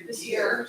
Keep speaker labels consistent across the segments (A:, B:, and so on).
A: this year.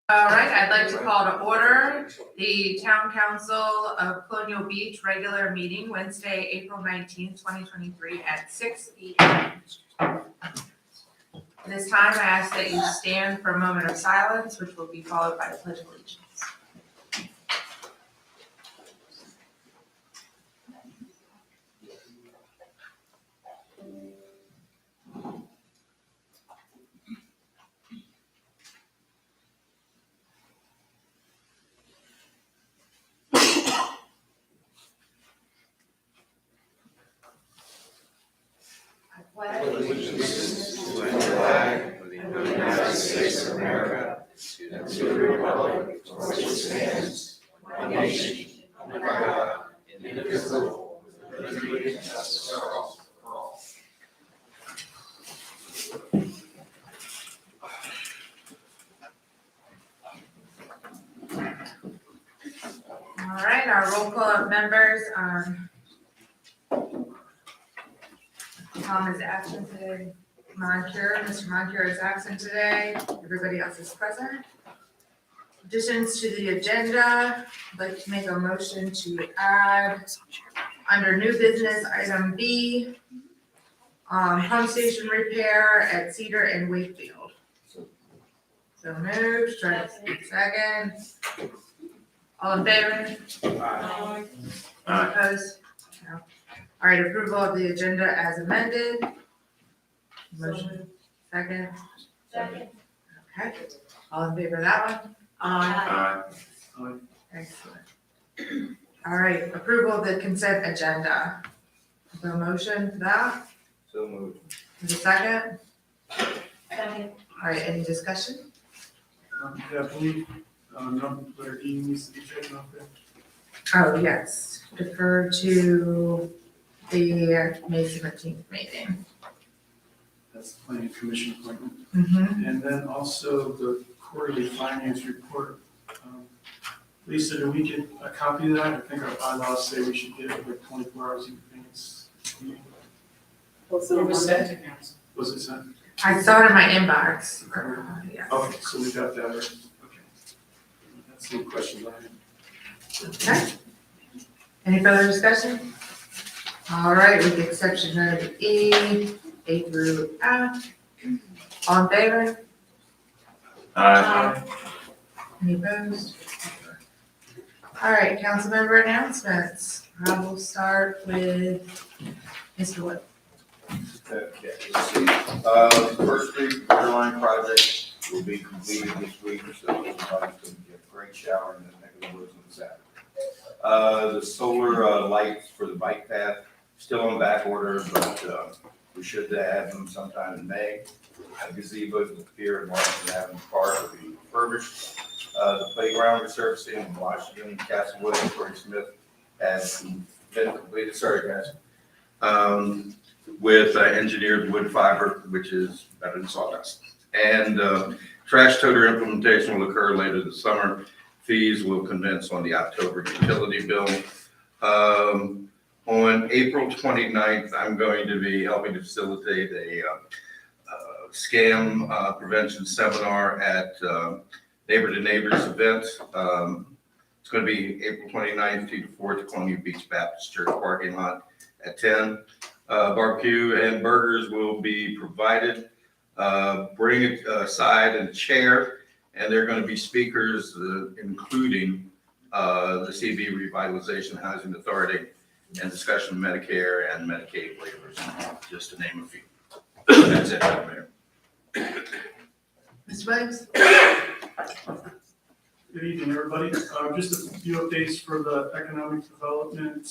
A: All right, I'd like to call to order the Town Council of Colonial Beach regular meeting Wednesday, April 19th, 2023 at 6 p.m. This time, I ask that you stand for a moment of silence, which will be followed by the Pledge of Allegiance.
B: Allegiance to the flag of the United States of America and to the republic for which it stands, one nation, under God, indivisible, with liberty and justice for all.
A: All right, our roll call of members. Tom is absent today. Mr. Moncur is absent today. Everybody else is present. Additions to the agenda, I'd like to make a motion to add under new business item B, pump station repair at Cedar and Wakefield. So moved, second. All in favor?
B: Aye.
A: Opposed? No. All right, approval of the agenda as amended. Motion, second.
C: Second.
A: Okay, all in favor of that one?
B: Aye.
A: Excellent. All right, approval of the consent agenda. The motion for that,
B: So moved.
A: is a second?
C: Second.
A: All right, any discussion?
D: Yeah, I believe, number E needs to be taken off there.
A: Oh, yes, defer to the May 17th meeting.
D: That's the planning commission appointment.
A: Mm-hmm.
D: And then also the quarterly finance report. Lisa, do we get a copy of that? I think our bylaws say we should get it like 24 hours in advance.
C: It was sent to council.
D: Was it sent?
A: I saw it in my inbox. Yeah.
D: Okay, so we got that. Okay. That's the question I had.
A: Okay. Any further discussion? All right, with the exception of E, A through F. All in favor?
B: Aye.
A: Any opposed? All right, council member announcements. I will start with Mr. Wood.
E: Okay, let's see. The First Street Waterline project will be completed this week, so everybody's going to get a great shower in the neck of the woods on Saturday. The solar lights for the bike path, still on back order, but we should have them sometime in May. Gazebos at the pier and Washington Avenue Park will be refurbished. The playground resurfacing in Washington, Castlewood, and Corey Smith has been completed. Sorry, guys. With engineered wood fiber, which is better than sawdust. And trash toter implementation will occur later this summer. Fees will commence on the October utility bill. On April 29th, I'm going to be helping to facilitate a scam prevention seminar at Neighbor to Neighbors event. It's going to be April 29th, 2 to 4 at Colonial Beach Baptist Church parking lot at 10. Barbecue and burgers will be provided. Bring a side and a chair, and there are going to be speakers, including the CB Revitalization Housing Authority and discussion of Medicare and Medicaid waivers, just to name a few. That's it, Madam Mayor.
A: Mr. Williams?
D: Good evening, everybody. Just a few updates for the economic development.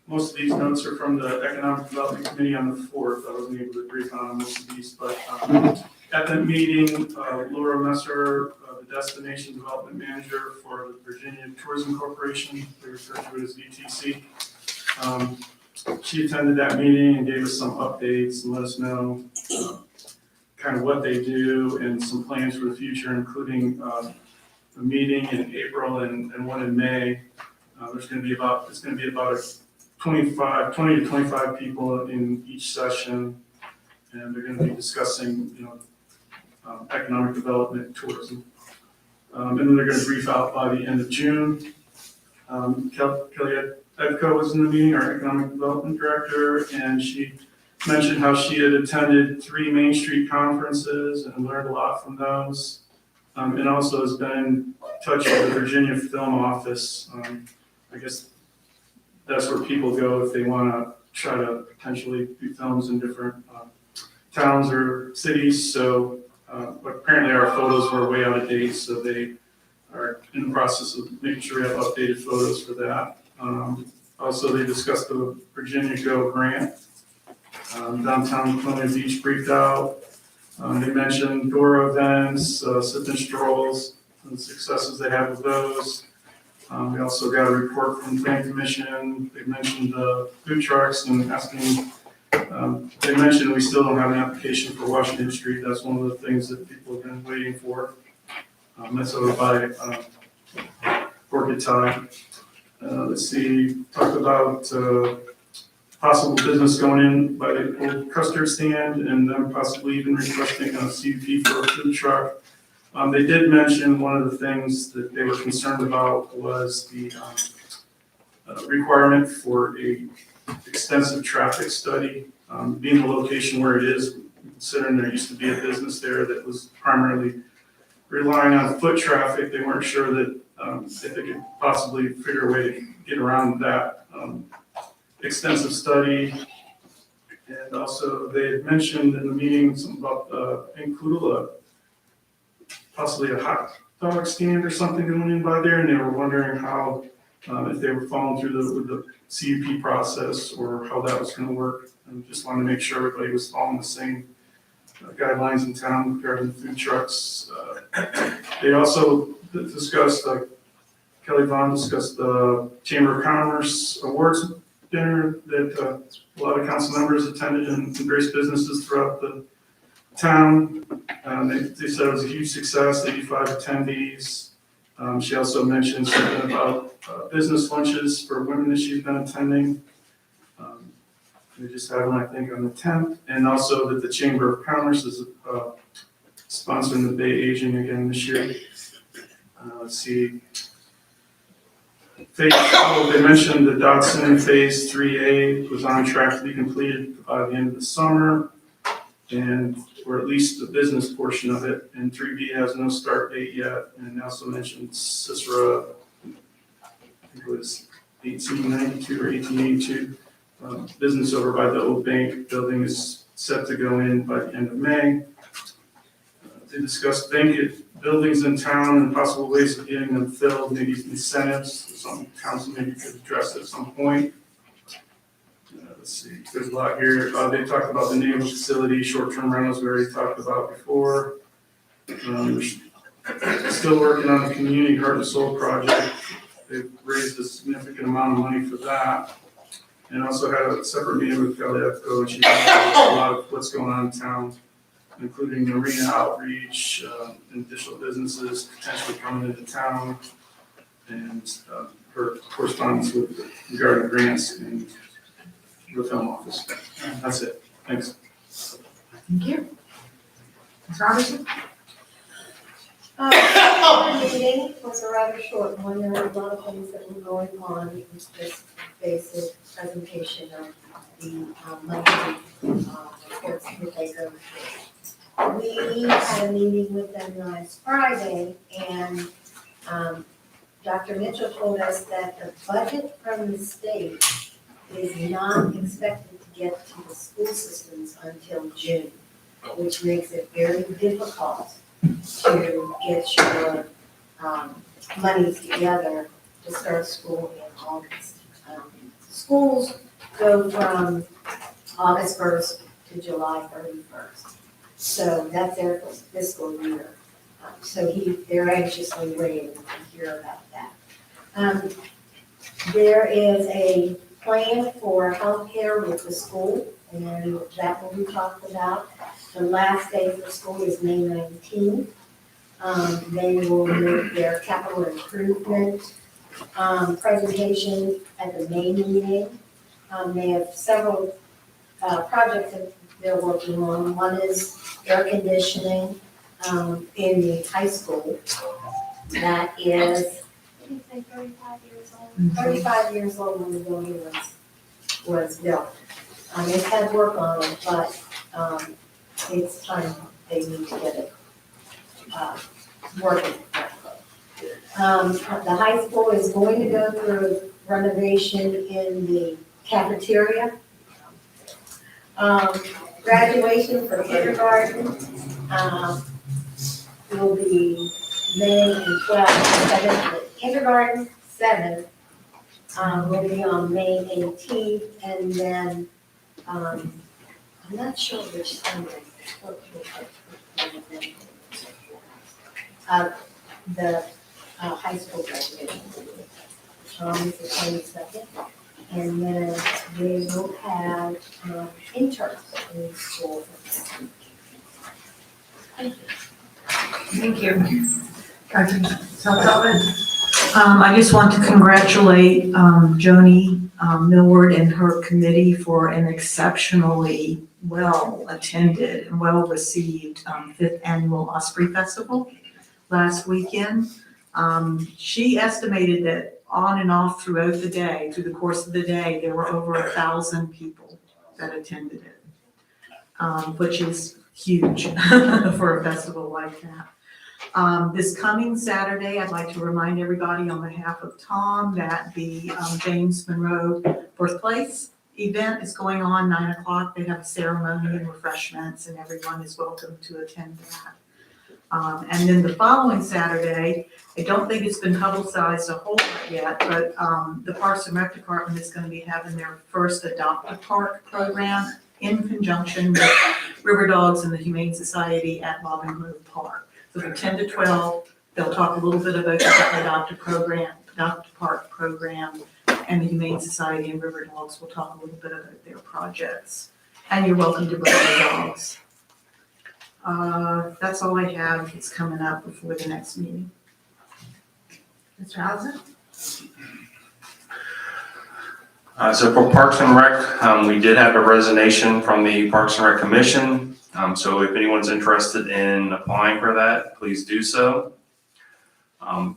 D: Most of these notes are from the Economic Development Committee on the 4th. I wasn't able to brief on most of these, but at that meeting, Laura Messer, the Destination Development Manager for the Virginia Tourism Corporation, we refer to it as VTC, she attended that meeting and gave us some updates and let us know kind of what they do and some plans for the future, including a meeting in April and one in May. It's going to be about 20 to 25 people in each session, and they're going to be discussing, economic development, tourism. And then they're gonna brief out by the end of June. Kelly Edco was in the meeting, our economic development director, and she mentioned how she had attended 3 Main Street conferences and learned a lot from those. And also has been in touch with the Virginia Film Office. I guess that's where people go if they wanna try to potentially do films in different towns or cities. So, but apparently our photos were way out of date, so they are in the process of making sure we have updated photos for that. Also, they discussed the Virginia Go grant. Downtown Columbia Beach briefed out. They mentioned Dora events, sip and strolls, and the successes they have with those. We also got a report from the Planning Commission. They mentioned the food trucks and asking, they mentioned we still don't have an application for Washington Street. That's one of the things that people have been waiting for. That's over by Orchid Tie. Let's see, talked about possible business going in by the old custard stand and then possibly even requesting a CUP for a food truck. They did mention one of the things that they were concerned about was the requirement for a extensive traffic study. Being the location where it is, considering there used to be a business there that was primarily relying on foot traffic, they weren't sure that if they could possibly figure a way to get around that extensive study. And also they had mentioned in the meeting something about include possibly a hot dog stand or something going in by there, and they were wondering how, if they were following through with the CUP process or how that was gonna work. And just wanted to make sure everybody was following the same guidelines in town regarding food trucks. They also discussed, Kelly Vaughn discussed the Chamber of Commerce Awards dinner that a lot of council members attended and various businesses throughout the town. They said it was a huge success, 85 attendees. She also mentioned something about business lunches for women that she's been attending. They just had one, I think, on the 10th, and also that the Chamber of Commerce is sponsoring the Bay Asian again this year. Let's see. They mentioned the Dodson Phase 3A was on track to be completed by the end of the summer, or at least the business portion of it. And 3B has no start date yet. And they also mentioned Cicero, I think it was 1892 or 1882. Business over by the old bank building is set to go in by the end of May. They discussed vacant buildings in town and possible ways of getting them filled, maybe incentives, some council maybe could address at some point. Let's see, there's a lot here. They talked about the naval facility, short-term rentals we already talked about before. Still working on the Community Heart and Soul project. They've raised a significant amount of money for that. And also had a separate meeting with Kelly Edco, and she talked about a lot of what's going on in town, including marina outreach, and additional businesses potentially coming into town, and her correspondence with regarding grants and the film office. That's it. Thanks.
A: Thank you. Ms. Robinson?
F: Our meeting was a rather short one. There were a lot of things that were going on. It was just basic presentation of the monthly reports that they go through. We had a meeting with them last Friday, and Dr. Mitchell told us that the budget from the state is not expected to get to the school systems until June, which makes it very difficult to get your monies together to start school in August. Schools go from August 1st to July 31st. So that's their fiscal year. So they're anxiously waiting to hear about that. There is a plan for healthcare with the school, and that will be talked about. The last day for school is May 19th. They will make their capital improvement presentation at the May meeting. They have several projects that they're working on. One is air conditioning. in the high school that is,
C: Did you say 35 years old?
F: 35 years old when the building was built. They've had work on it, but, it's time they need to get it, working. The high school is going to go through renovation in the cafeteria. Graduation for kindergarten, will be May and 7th. Kindergarten, 7th, will be on May 18th, and then, I'm not sure which Sunday. The high school graduation is the 22nd, and then they will have interns in school.
A: Thank you. Dr. Sullivan?
G: I just want to congratulate Joni Millward and her committee for an exceptionally well-attended and well-received 5th Annual Osprey Festival last weekend. She estimated that on and off throughout the day, through the course of the day, there were over 1,000 people that attended it, which is huge for a festival like that. This coming Saturday, I'd like to remind everybody on behalf of Tom that the James Monroe Birthplace event is going on 9 o'clock. They have a ceremony and refreshments, and everyone is welcome to attend that. And then the following Saturday, I don't think it's been publicized a whole lot yet, but the Parks and Rec Department is going to be having their first Adopt a Park program in conjunction with River Dogs and the Humane Society at Bobbin Grove Park. So from 10 to 12, they'll talk a little bit about the Adopt a Park program, and the Humane Society and River Dogs will talk a little bit about their projects. And you're welcome to bring your dogs. That's all I have. It's coming up before the next meeting.
A: Mr. Allison?
B: So for Parks and Rec, we did have a resignation from the Parks and Rec Commission. So if anyone's interested in applying for that, please do so.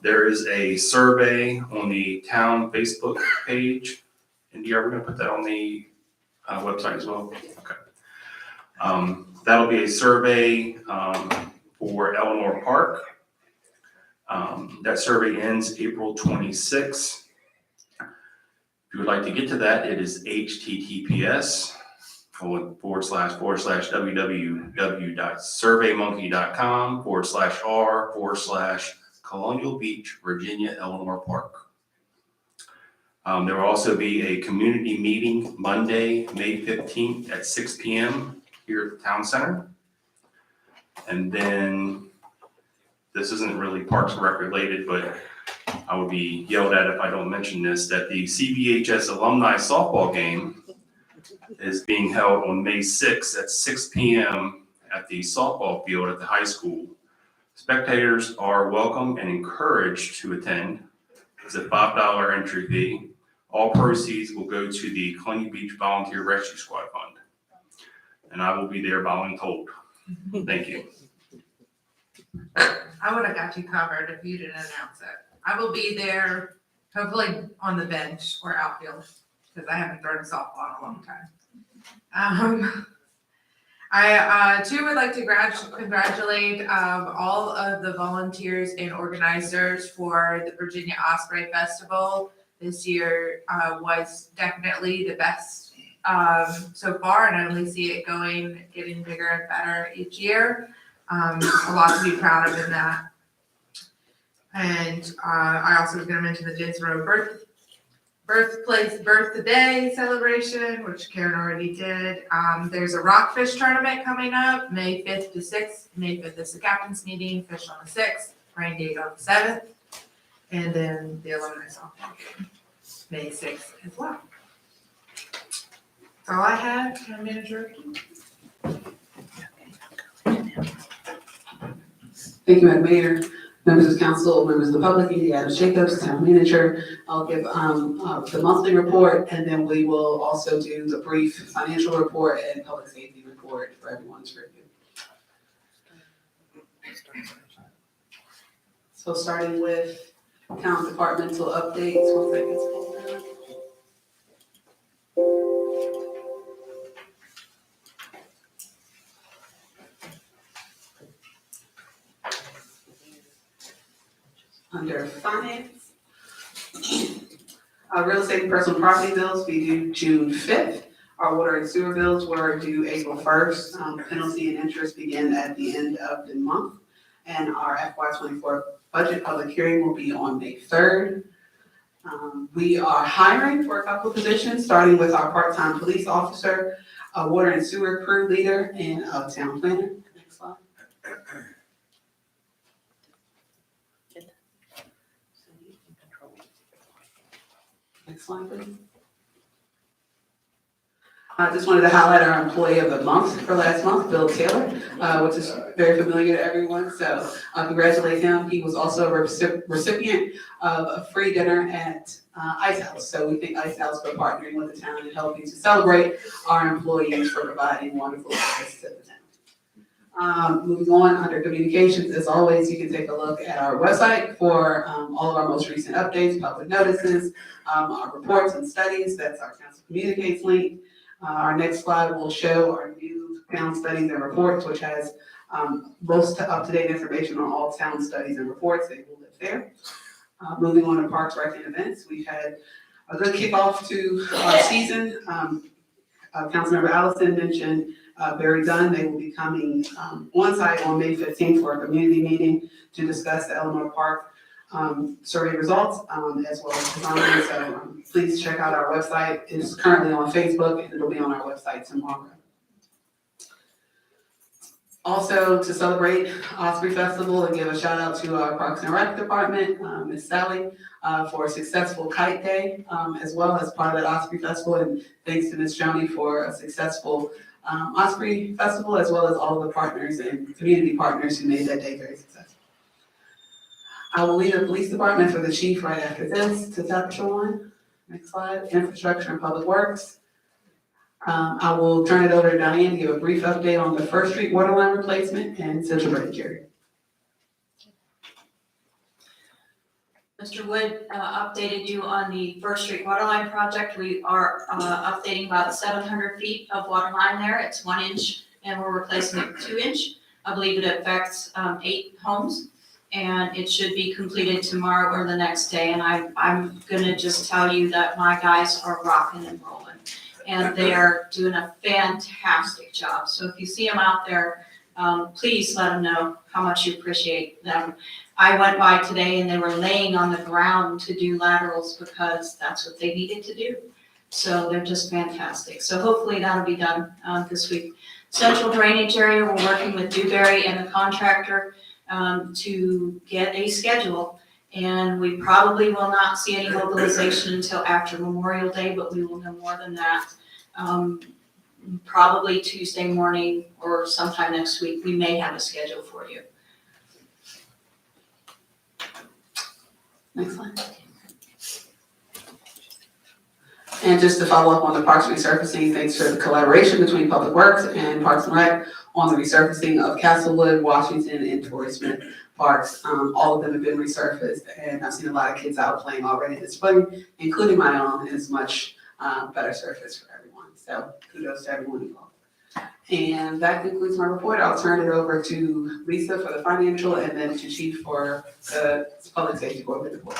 B: There is a survey on the town Facebook page. Indy, are we gonna put that on the website as well? Okay. That'll be a survey for Eleanor Park. That survey ends April 26th. If you would like to get to that, it is https://www.surveymonkey.com/r/Colonial Beach, Virginia, Eleanor Park. There will also be a community meeting Monday, May 15th at 6 p.m. here at the town center. And then, this isn't really Parks and Rec related, but I would be yelled at if I don't mention this, that the CBHS alumni softball game is being held on May 6th at 6 p.m. at the softball field at the high school. Spectators are welcome and encouraged to attend. It's a $5 entry fee. All proceeds will go to the Colonial Beach Volunteer Rescue Squad Fund. And I will be there voluntold. Thank you.
A: I would have got you covered if you didn't announce it. I will be there, hopefully on the bench or outfield, because I haven't thrown a softball in a long time. I too would like to congratulate all of the volunteers and organizers for the Virginia Osprey Festival. This year was definitely the best so far, and I only see it getting bigger and better each year. A lot to be proud of in that. And I also was going to mention the James Monroe birthday celebration, which Karen already did. There's a rockfish tournament coming up, May 5th to 6th. May 5th is the captain's meeting, fish on the 6th, rain date on the 7th. And then the alumni softball game, May 6th as well. That's all I had, Town Manager.
H: Thank you, Madam Mayor, members of council, members of the public, Indy Adams Jacobs, town manager. I'll give the monthly report, and then we will also do the brief financial report and public safety report for everyone's review. So starting with town departmental updates, one second. Under finance, real estate and personal property bills be due June 5th. Our water and sewer bills were due April 1st. Penalty and interest begin at the end of the month. And our FY24 budget public hearing will be on May 3rd. We are hiring for a couple of positions, starting with our part-time police officer, a water and sewer crew leader, and a town planner. Next slide. Next slide, please. I just wanted to highlight our employee of the month for last month, Bill Taylor, which is very familiar to everyone. So congratulate him. He was also a recipient of a free dinner at Ice House. So we thank Ice House for partnering with the town and helping to celebrate our employees for providing wonderful service to the town. Moving on, under communications, as always, you can take a look at our website for all of our most recent updates, public notices, our reports and studies. That's our Council Communicates link. Our next slide will show our new town studies and reports, which has most up-to-date information on all town studies and reports. They will live there. Moving on to Parks, Rec, and Events, we've had a good kickoff to our season. Councilmember Allison mentioned Barry Dunn. They will be coming on site on May 15th for a community meeting to discuss the Eleanor Park survey results as well as design. So please check out our website. It's currently on Facebook and it'll be on our website tomorrow. Also, to celebrate Osprey Festival and give a shout out to our Parks and Rec department, Miss Sally, for a successful kite day, as well as part of that Osprey Festival. And thanks to Miss Joni for a successful Osprey Festival, as well as all of the partners and community partners who made that day very successful. I will leave the police department for the chief right after this to touch on. Next slide, infrastructure and public works. I will turn it over to Diane to give a brief update on the First Street water line replacement and Central Branch area.
I: Mr. Wood updated you on the First Street water line project. We are updating about 700 feet of water line there. It's 1 inch and we're replacing it with 2 inch. I believe it affects 8 homes and it should be completed tomorrow or the next day. And I'm gonna just tell you that my guys are rocking and rolling and they are doing a fantastic job. So if you see them out there, please let them know how much you appreciate them. I went by today and they were laying on the ground to do laterals because that's what they needed to do. So they're just fantastic. So hopefully that'll be done this week. Central drainage area, we're working with Dewberry and the contractor to get a schedule. And we probably will not see any mobilization until after Memorial Day, but we will know more than that. Probably Tuesday morning or sometime next week, we may have a schedule for you.
H: Next slide. And just to follow up on the parks resurfacing, thanks for the collaboration between Public Works and Parks and Rec on the resurfacing of Castlewood, Washington, and Torrey Smith parks. All of them have been resurfaced, and I've seen a lot of kids out playing already this spring, including my own, and it's much better surface for everyone. So kudos to everyone involved. And that concludes my report. I'll turn it over to Lisa for the financial and then to Chief for the public safety board report.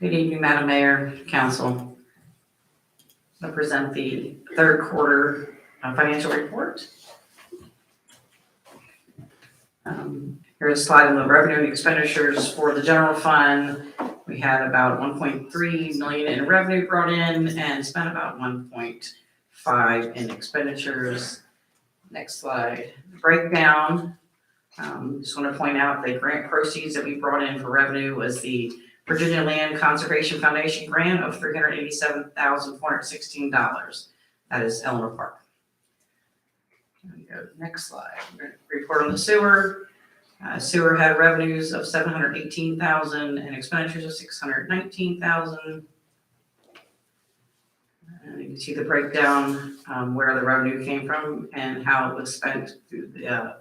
J: Good evening, Madam Mayor, Council. I present the third quarter financial report. Here's a slide on the revenue and expenditures for the general fund. We had about 1.3 million in revenue brought in and spent about 1.5 in expenditures. Next slide. Breakdown. Just want to point out the grant proceeds that we brought in for revenue was the Virginia Land Conservation Foundation grant of $387,416. That is Eleanor Park. There we go. Next slide. We're going to report on the sewer. Sewer had revenues of $718,000 and expenditures of $619,000. And you can see the breakdown, where the revenue came from and how it was spent through the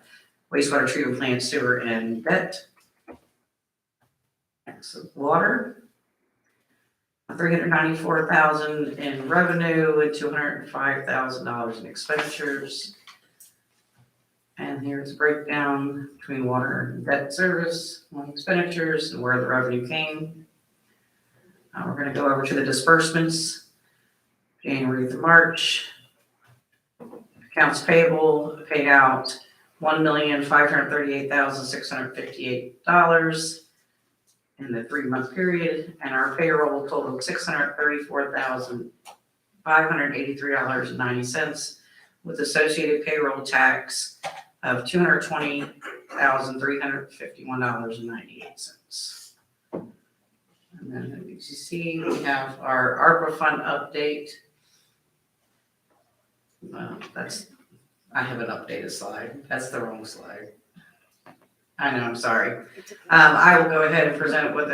J: wastewater treatment plant, sewer, and debt. Next, water. $394,000 in revenue and $205,000 in expenditures. And here's a breakdown between water and debt service, expenditures, and where the revenue came. We're gonna go over to the disbursements, January through March. Accounts payable paid out $1,538,658 in the 3-month period, and our payroll totaled $634,583.90 with associated payroll tax of $220,351.98. And then as you see, we have our ARPA fund update. I have an updated slide. That's the wrong slide. I know, I'm sorry. I will go ahead and present what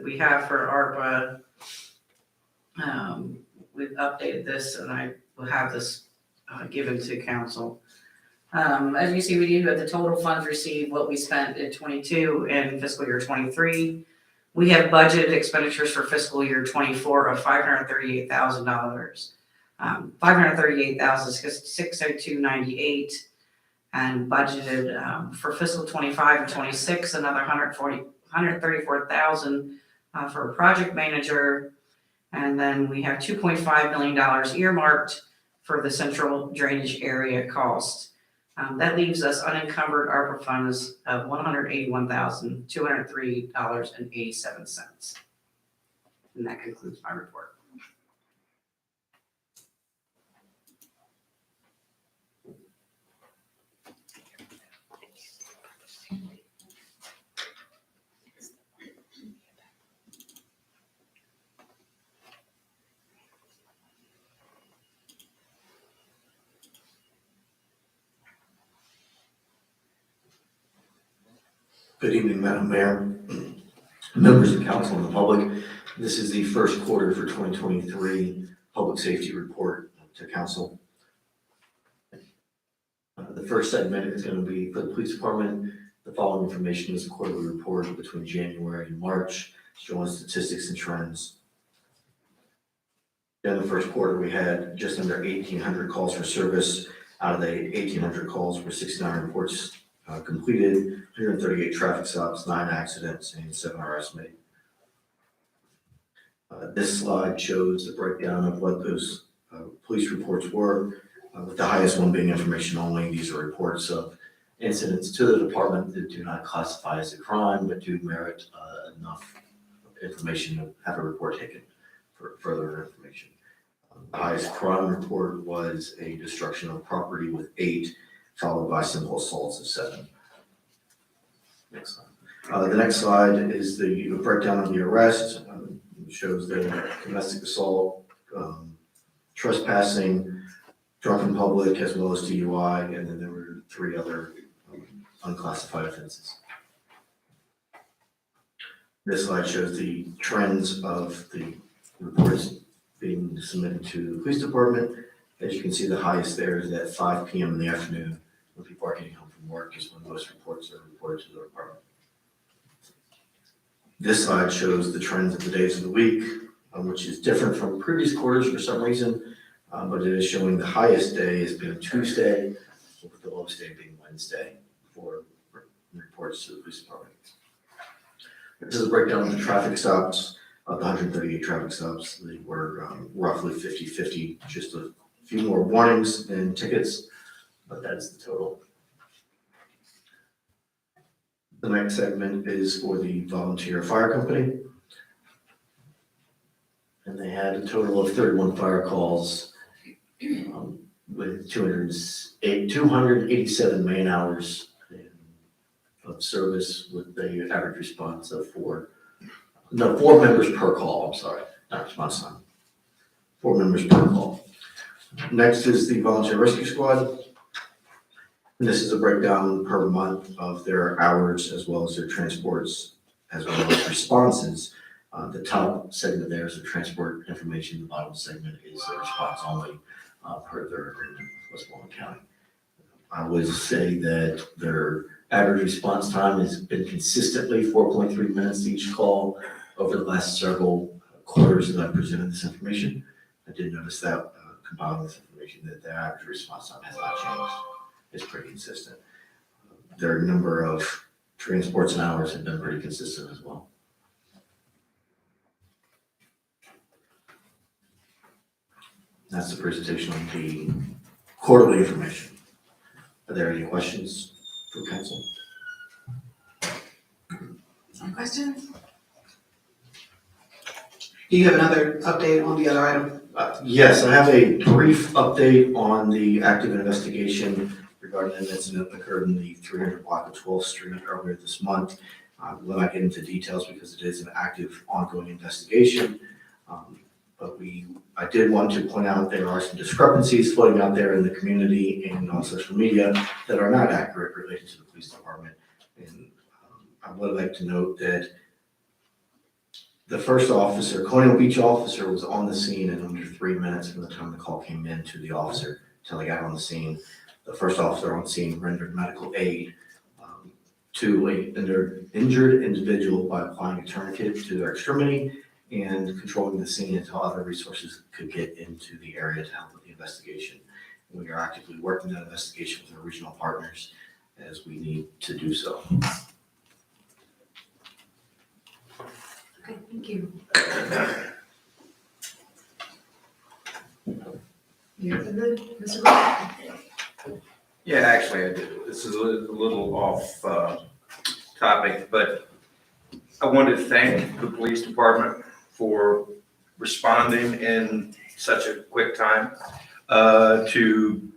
J: we have for ARPA. We've updated this and I will have this given to council. As you see, we do have the total funds received, what we spent in 22 and fiscal year 23. We have budgeted expenditures for fiscal year 24 of $538,000. $538,602.98, and budgeted for fiscal 25 and 26 another $134,000 for a project manager, and then we have $2.5 million earmarked for the central drainage area cost. That leaves us unencumbered ARPA funds of $181,203.87, and that concludes my report.
K: Good evening, Madam Mayor, members of council and the public. This is the first quarter for 2023 public safety report to council. The first segment is going to be for the police department. The following information is a quarterly report between January and March, showing statistics and trends. In the first quarter, we had just under 1,800 calls for service. Out of the 1,800 calls were 69 reports completed, 138 traffic stops, 9 accidents, and 7 arrests made. This slide shows the breakdown of what those police reports were, with the highest one being information only. These are reports of incidents to the department that do not classify as a crime, but do merit enough information to have a report taken for further information. The highest crime report was a destruction of property with 8, followed by simple assaults of 7. Next slide. The next slide is the breakdown of the arrest. It shows the domestic assault, trespassing, drunken public, as well as DUI, and then there were 3 other unclassified offenses. This slide shows the trends of the reports being submitted to the police department. As you can see, the highest there is at 5 p.m. in the afternoon when people are getting home from work is when most reports are reported to the department. This slide shows the trends of the days of the week, which is different from previous quarters for some reason, but it is showing the highest day has been Tuesday, with the lowest day being Wednesday for reports to the police department. This is a breakdown of the traffic stops. Of the 138 traffic stops, they were roughly 50-50, just a few more warnings and tickets, but that's the total. The next segment is for the volunteer fire company. And they had a total of 31 fire calls with 287 man hours of service with the average response of 4 members per call, I'm sorry, not response time. 4 members per call. Next is the volunteer rescue squad. And this is a breakdown per month of their hours as well as their transports, as well as responses The top segment there is the transport information, the bottom segment is the response only, per their agreement with Westmoreland County. I would say that their average response time has been consistently 4.3 minutes each call over the last several quarters that I presented this information. I did notice that compiling this information that the average response time has not changed. It's pretty consistent. Their number of transports and hours have been pretty consistent as well. That's the presentation on the quarterly information. Are there any questions for council?
A: Any questions?
H: Do you have another update on the other item?
K: Yes, I have a brief update on the active investigation regarding an incident that occurred in the 300 block of 12th Street earlier this month. We'll not get into details because it is an active, ongoing investigation. But I did want to point out there are some discrepancies floating out there in the community and on social media that are not accurate related to the police department. And I would like to note that the first officer, Colonial Beach officer, was on the scene in under 3 minutes from the time the call came in to the officer until he got on the scene. The first officer on scene rendered medical aid to an injured individual by applying a tourniquet to their extremity and controlling the scene until other resources could get into the area to help with the investigation. We are actively working that investigation with our regional partners as we need to do so.
A: Okay, thank you. You have the, Mr. Wood?
E: Yeah, actually, I did. This is a little off topic, but I wanted to thank the police department for responding in such a quick time to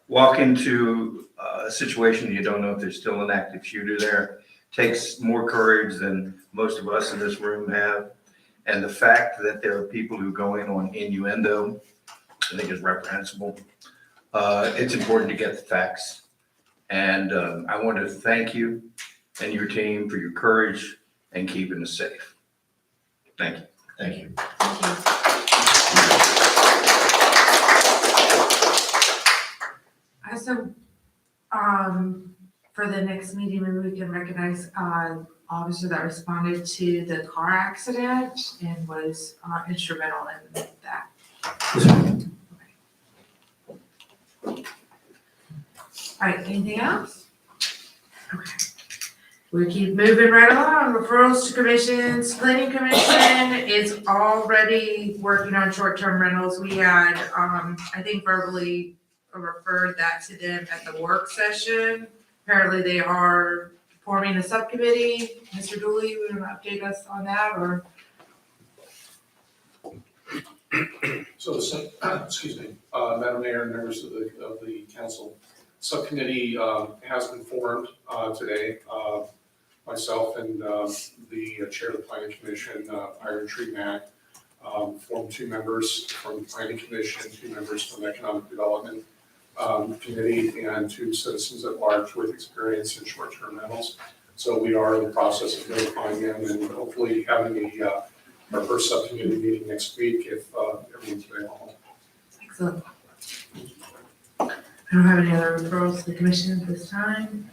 E: walk into a situation you don't know if there's still an active shooter there. Takes more courage than most of us in this room have. And the fact that there are people who go in on innuendo, I think is reprehensible. It's important to get the facts. And I want to thank you and your team for your courage and keeping us safe. Thank you.
K: Thank you.
A: Thank you. Also, for the next meeting, maybe we can recognize officer that responded to the car accident and was instrumental in that. All right, anything else? Okay. We keep moving right along. Referrals to commissions. Planning Commission is already working on short-term rentals. We had, I think verbally referred that to them at the work session. Apparently they are forming a subcommittee. Mr. Dooley, you want to update us on that or?
L: So excuse me, Madam Mayor and members of the council, subcommittee has been formed today. Myself and the chair of the Planning Commission, Iron Tree Mack, formed 2 members from the Planning Commission, 2 members from the Economic Development Committee, and 2 citizens at large with experience in short-term rentals. So we are in the process of notifying them and hopefully having our first subcommittee meeting next week if everyone's available.
A: Excellent. I don't have any other referrals to the commission at this time.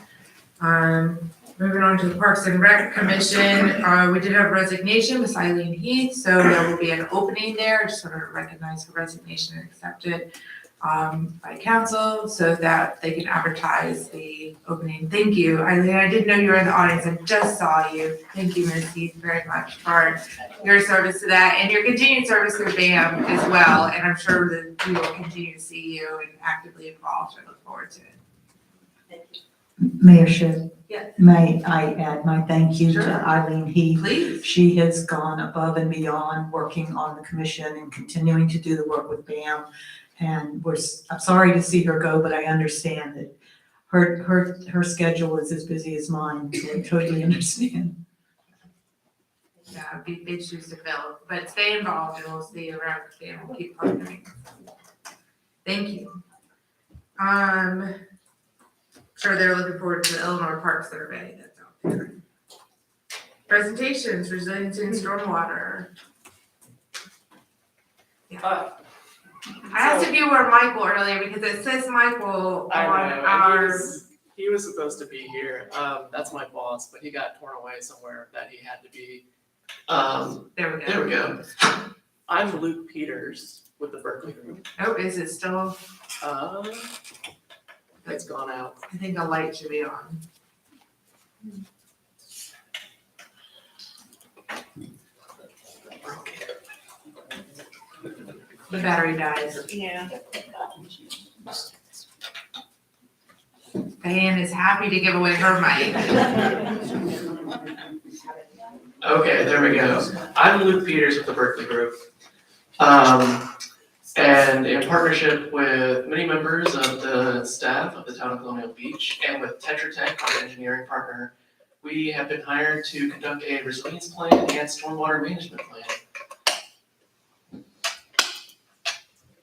A: Moving on to the Parks and Rec Commission, we did have resignation with Eileen Heath, so there will be an opening there. Just want to recognize her resignation and accept it by council so that they can advertise the opening. Thank you, Eileen. I didn't know you were in the audience. I just saw you. Thank you, Ms. Heath, very much for your service to that and your continued service to BAM as well. And I'm sure that we will continue to see you and actively involved. I look forward to it.
F: Thank you.
G: Mayor Schiff,
A: Yes.
G: may I add my thank you
A: Sure.
G: to Eileen Heath.
A: Please.
G: She has gone above and beyond working on the commission and continuing to do the work with BAM. And I'm sorry to see her go, but I understand that her schedule is as busy as mine, so I totally understand.
A: Yeah, it'd be big shoes to fill, but stay involved and we'll see you around and we'll keep partnering. Thank you. Sure they're looking forward to the Illinois Park Survey that's out there. Presentations, resiliency and stormwater.
M: Uh,
A: I asked if you were Michael earlier because it says Michael
M: I
A: on
M: know, and
A: our.
M: he was supposed to be here. That's my boss, but he got torn away somewhere that he had to be.
A: There we go.
M: There we go. I'm Luke Peters with the Berkeley Group.
A: Oh, is it still?
M: It's gone out.
A: I think the light should be on. The battery dies.
M: Yeah.
A: Diane is happy to give away her mic.
M: Okay, there we go. I'm Luke Peters with the Berkeley Group. And in partnership with many members of the staff of the town of Colonial Beach and with Tetra Tech, our engineering partner, we have been hired to conduct a resilience plan and stormwater management plan.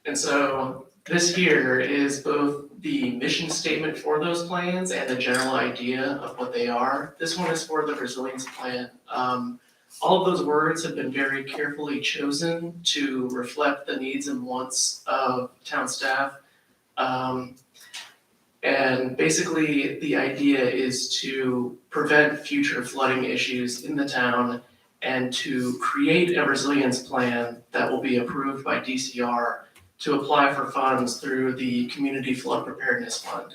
M: And so this here is both the mission statement for those plans and the general idea of what they are. This one is for the resilience plan. All of those words have been very carefully chosen to reflect the needs and wants of town staff. And basically, the idea is to prevent future flooding issues in the town and to create a resilience plan that will be approved by DCR to apply for funds through the Community Flood Preparedness Fund,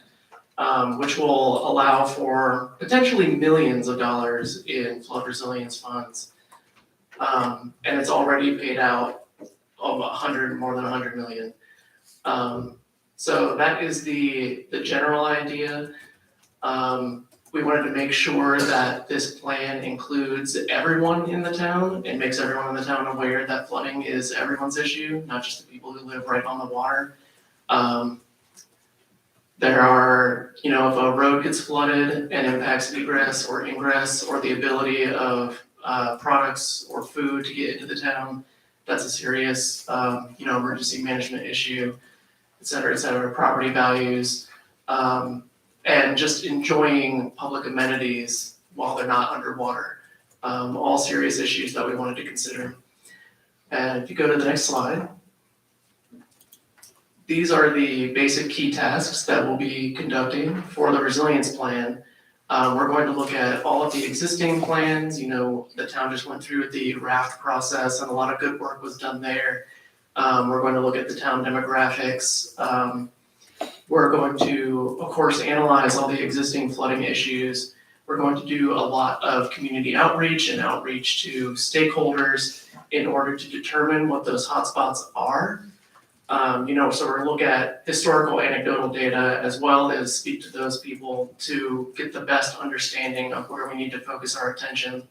M: which will allow for potentially millions of dollars in flood resilience funds. And it's already paid out of more than 100 million. So that is the general idea. We wanted to make sure that this plan includes everyone in the town and makes everyone in the town aware that flooding is everyone's issue, not just the people who live right on the water. There are, if a road gets flooded and impacts egress or ingress or the ability of products or food to get into the town, that's a serious, emergency management issue, et cetera, property values. And just enjoying public amenities while they're not underwater. All serious issues that we wanted to consider. And if you go to the next slide, these are the basic key tasks that we'll be conducting for the resilience plan. We're going to look at all of the existing plans. The town just went through the raft process and a lot of good work was done there. We're going to look at the town demographics. We're going to, of course, analyze all the existing flooding issues. We're going to do a lot of community outreach and outreach to stakeholders in order to determine what those hotspots are. So we're going to look at historical anecdotal data as well as speak to those people to get the best understanding of where we need to focus our attention.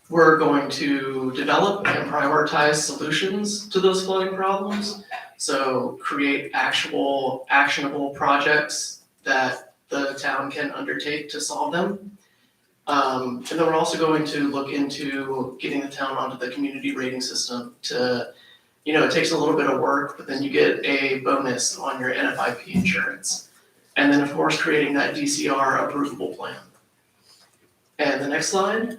M: We're going to develop and prioritize solutions to those flooding problems. So create actual actionable projects that the town can undertake to solve them. And then we're also going to look into getting the town onto the community rating system to, it takes a little bit of work, but then you get a bonus on your NFIP insurance. And then of course, creating that DCR approvable plan. And the next slide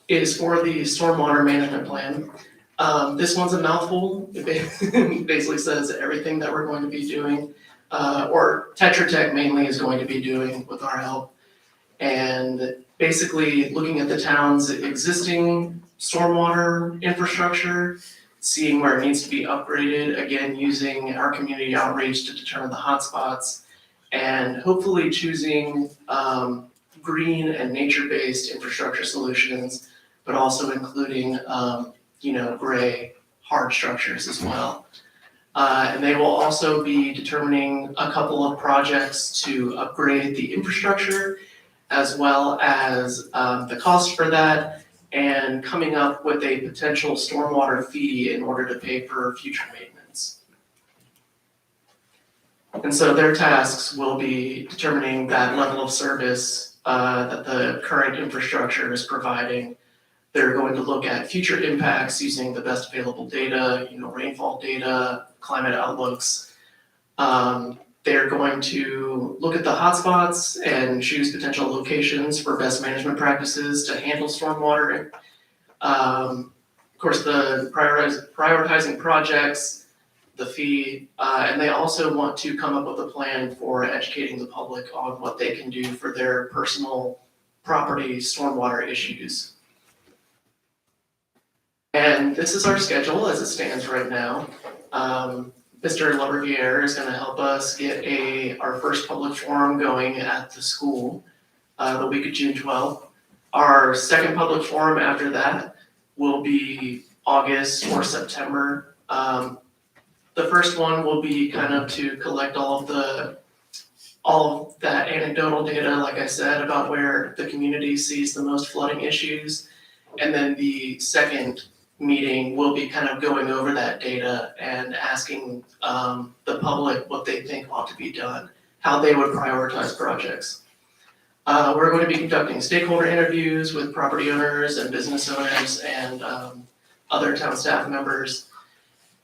M: is for the stormwater management plan. This one's a mouthful. It basically says everything that we're going to be doing, or Tetra Tech mainly is going to be doing with our help. And basically looking at the town's existing stormwater infrastructure, seeing where it needs to be upgraded, again, using our community outreach to determine the hotspots, and hopefully choosing green and nature-based infrastructure solutions, but also including gray hard structures as well. And they will also be determining a couple of projects to upgrade the infrastructure as well as the cost for that and coming up with a potential stormwater fee in order to pay for future maintenance. And so their tasks will be determining that level of service that the current infrastructure is providing. They're going to look at future impacts using the best available data, rainfall data, climate outlooks. They're They're going to look at the hotspots and choose potential locations for best management practices to handle stormwater. Of course, the prioritizing projects, the fee, and they also want to come up with a plan for educating the public on what they can do for their personal property stormwater issues. And this is our schedule as it stands right now. Mr. LaRiviere is gonna help us get our first public forum going at the school, the week of June 12th. Our second public forum after that will be August or September. The first one will be kind of to collect all of that anecdotal data, like I said, about where the community sees the most flooding issues. And then the second meeting will be kind of going over that data and asking the public what they think ought to be done, how they would prioritize projects. We're going to be conducting stakeholder interviews with property owners and business owners and other town staff members.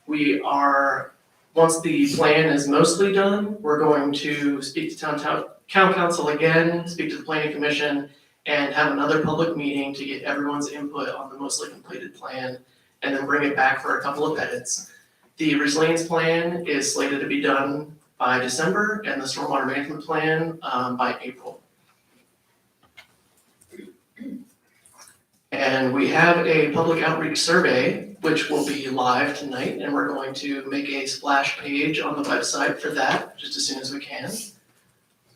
M: Once the plan is mostly done, we're going to speak to town council again, speak to the planning commission, and have another public meeting to get everyone's input on the mostly completed plan, and then bring it back for a couple of edits. The resilience plan is slated to be done by December, and the stormwater management plan by April. And we have a public outreach survey, which will be live tonight, and we're going to make a splash page on the website for that just as soon as we can.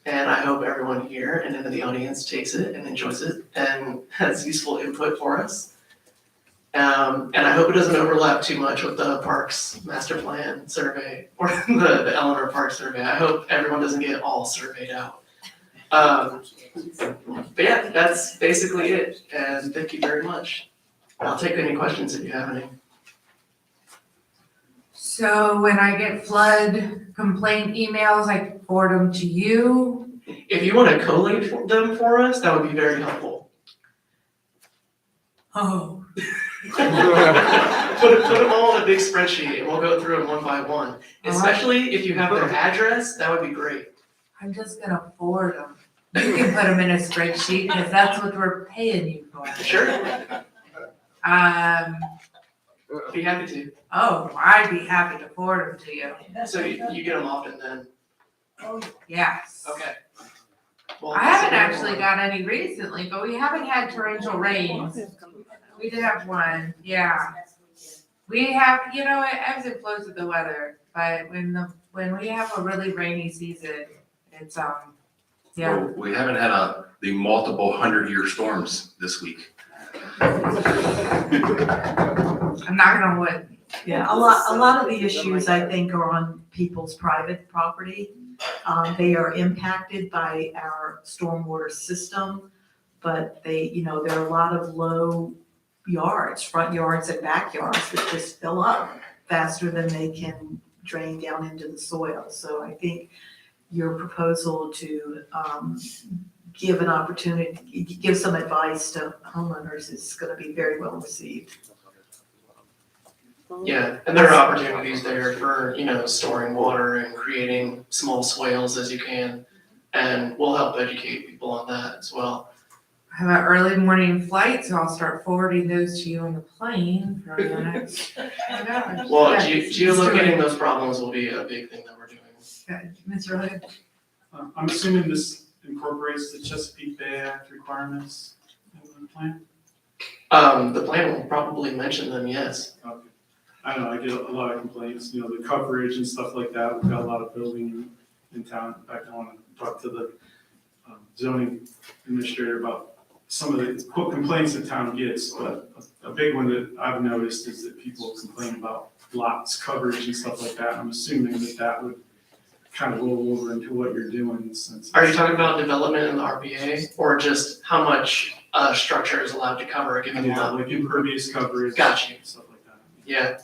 M: And I hope everyone here and in the audience takes it and enjoys it and has useful input for us. And I hope it doesn't overlap too much with the Parks Master Plan survey or the Eleanor Park survey. I hope everyone doesn't get all surveyed out. But yeah, that's basically it, and thank you very much. I'll take any questions if you have any.
A: So when I get flood complaint emails, I forward them to you?
M: If you want to collate them for us, that would be very helpful.
A: Oh.
M: Put them all in a big spreadsheet and we'll go through them one by one. Especially if you have their address, that would be great.
A: I'm just gonna forward them. You can put them in a spreadsheet, because that's what we're paying you for.
M: Sure, be happy to.
A: Oh, I'd be happy to forward them to you.
M: So you get them often then?
A: Yes.
M: Okay. Well,
A: I haven't actually got any recently, but we haven't had torrential rains. We did have one, yeah. We have, it ebbs and flows with the weather, but when we have a really rainy season, it's, yeah.
B: Well, we haven't had the multiple 100-year storms this week.
A: I'm knocking on wood.
G: Yeah, a lot of the issues I think are on people's private property. They are impacted by our stormwater system, but there are a lot of low yards, front yards and backyards that just fill up faster than they can drain down into the soil. So I think your proposal to give an opportunity, give some advice to homeowners is gonna be very well received.
M: Yeah, and there are opportunities there for, storing water and creating small swales as you can. And we'll help educate people on that as well.
A: I have an early morning flight, so I'll start forwarding those to you on the plane for the next.
M: Well, geolocating those problems will be a big thing that we're doing.
A: Good. Mr. Hood?
D: I'm assuming this incorporates the Chesapeake Bay Act requirements in the plan?
M: The plan will probably mention them, yes.
D: Okay. I don't know, I get a lot of complaints, the coverage and stuff like that. We've got a lot of building in town. In fact, I want to talk to the zoning administrator about some of the complaints that town gets, but a big one that I've noticed is that people complain about lots coverage and stuff like that. I'm assuming that would kind of roll over into what you're doing since.
M: Are you talking about development in the RPA or just how much structure is allowed to cover a given
D: Yeah,
M: lot?
D: like impervious coverage.
M: Got you.
D: Stuff like that.
M: Yeah,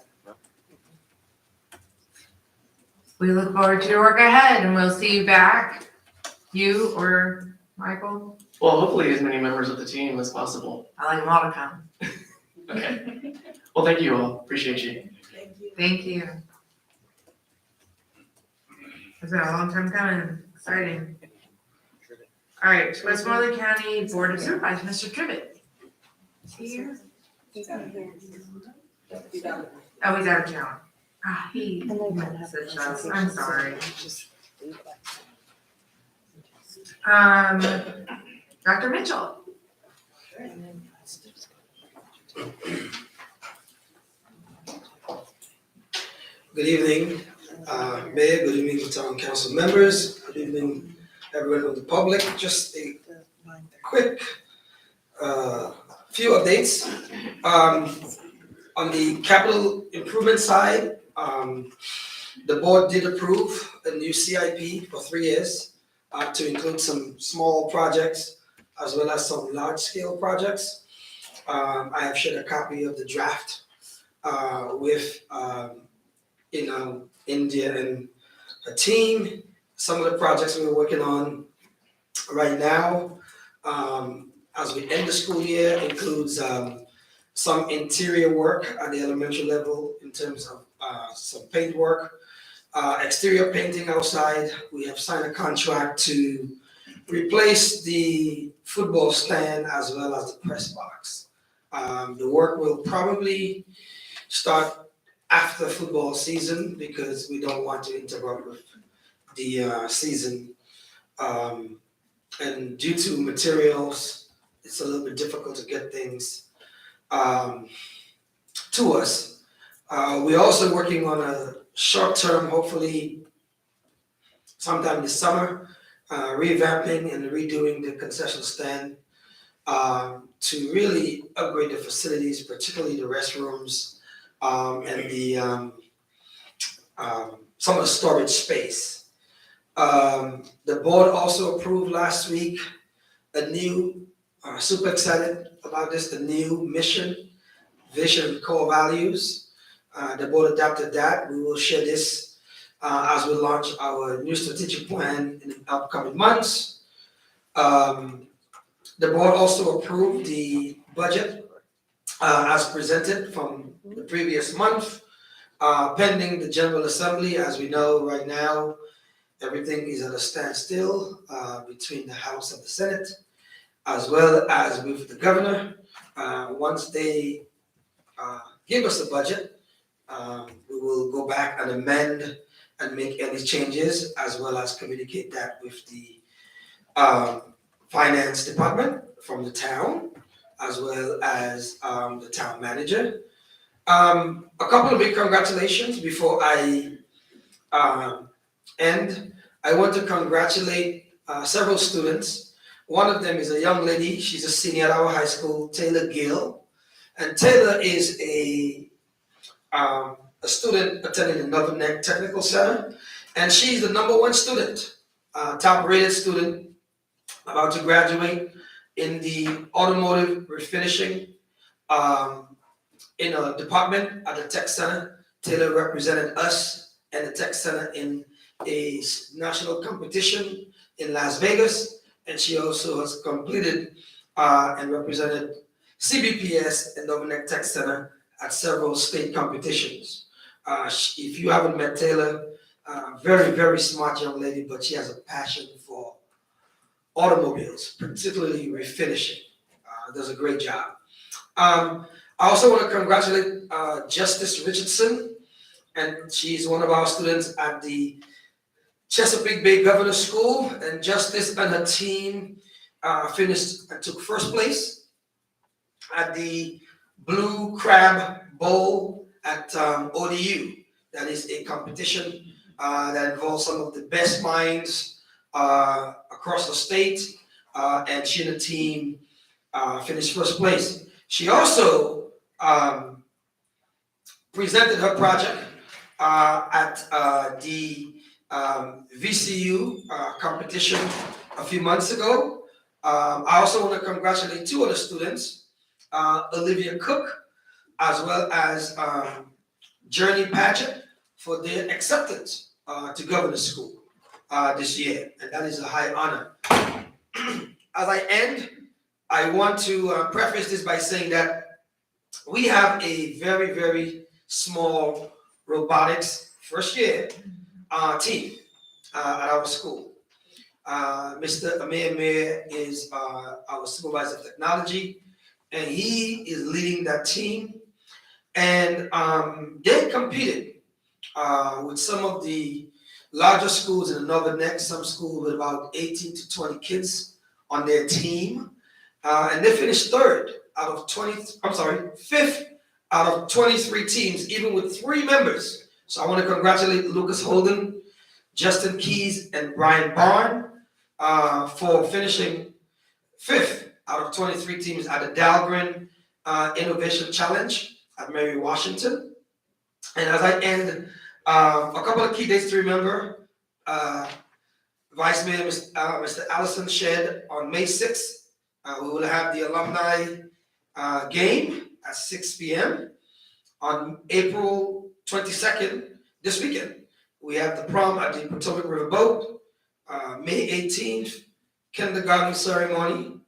A: We look forward to your work ahead, and we'll see you back, you or Michael.
M: well, hopefully as many members of the team as possible.
A: I like them all to come.
M: Okay. Well, thank you all. Appreciate you.
A: Thank you. It's been a long time coming, exciting. All right, Westmoreland County Board of Supervisors, Mr. Trivett. Is he here? Oh, he's out of town. Ah, he messaged us, I'm sorry. Dr. Mitchell.
N: Good evening, Mayor, good evening to town council members, good evening everyone of the public. Just a quick few updates. On the capital improvement side, the board did approve a new CIP for 3 years to include some small projects as well as some large-scale projects. I have shared a copy of the draft with India and a team. Some of the projects we're working on right now, as we end the school year, includes some interior work at the elementary level in terms of some paint work, exterior painting outside. We have signed a contract to replace the football stand as well as the press box. The work will probably start after football season because we don't want to interrupt with the season. And due to materials, it's a little bit difficult to get things to us. We're also working on a short-term, hopefully sometime this summer, revamping and redoing the concession stand to really upgrade the facilities, particularly the restrooms, and the some of the storage space. The board also approved last week a new, super excited about this, the new mission, vision, core values. The board adopted that. We will share this as we launch our new strategic plan in the upcoming months. The board also approved the budget as presented from the previous month, pending the General Assembly. As we know right now, everything is at a standstill between the House and the Senate, as well as with the governor. Once they give us a budget, we will go back and amend and make any changes, as well as communicate that with the finance department from the town, as well as the town manager. A couple of big congratulations before I end. I want to congratulate several students. One of them is a young lady. She's a senior at our high school, Taylor Gill. And Taylor is a student attending the Northern Neck Technical Center. And she's the #1 student, top rated student, about to graduate in the automotive refinishing in a department at the Tech Center. Taylor represented us and the Tech Center in a national competition in Las Vegas. And she also has completed and represented CBPS and Northern Neck Tech Center at several state competitions. If you haven't met Taylor, very, very smart young lady, but she has a passion for automobiles, particularly refinishing. Does a great job. I also want to congratulate Justice Richardson, and she's one of our students at the Chesapeake Bay Governor School, and Justice and her team finished and took first place at the Blue Crab Bowl at ODU. That is a competition that involves some of the best minds across the state, and she and the team finished first place. She also presented her project at the VCU competition a few months ago. I also want to congratulate 2 other students, Olivia Cook, as well as Journey Patchett, for their acceptance to Governor School this year, and that is a high honor. As I end, I want to preface this by saying that we have a very, very small robotics first year team. at our school. Mr. Amir Mir is our supervisor of technology, and he is leading that team. And they competed with some of the larger schools in the Northern Neck, some schools with about 18 to 20 kids on their team. And they finished fifth out of 23 teams, even with 3 members. So I want to congratulate Lucas Holden, Justin Keys, and Brian Barn for finishing 5th out of 23 teams at the Dahlgren Innovation Challenge at Mary Washington. And as I end, a couple of key dates to remember. Vice Mayor Mr. Allison Shedd on May 6th. We will have the alumni game at 6 p.m. On April 22nd, this weekend, we have the prom at the Potomac River Boat. May 18th, kindergarten ceremony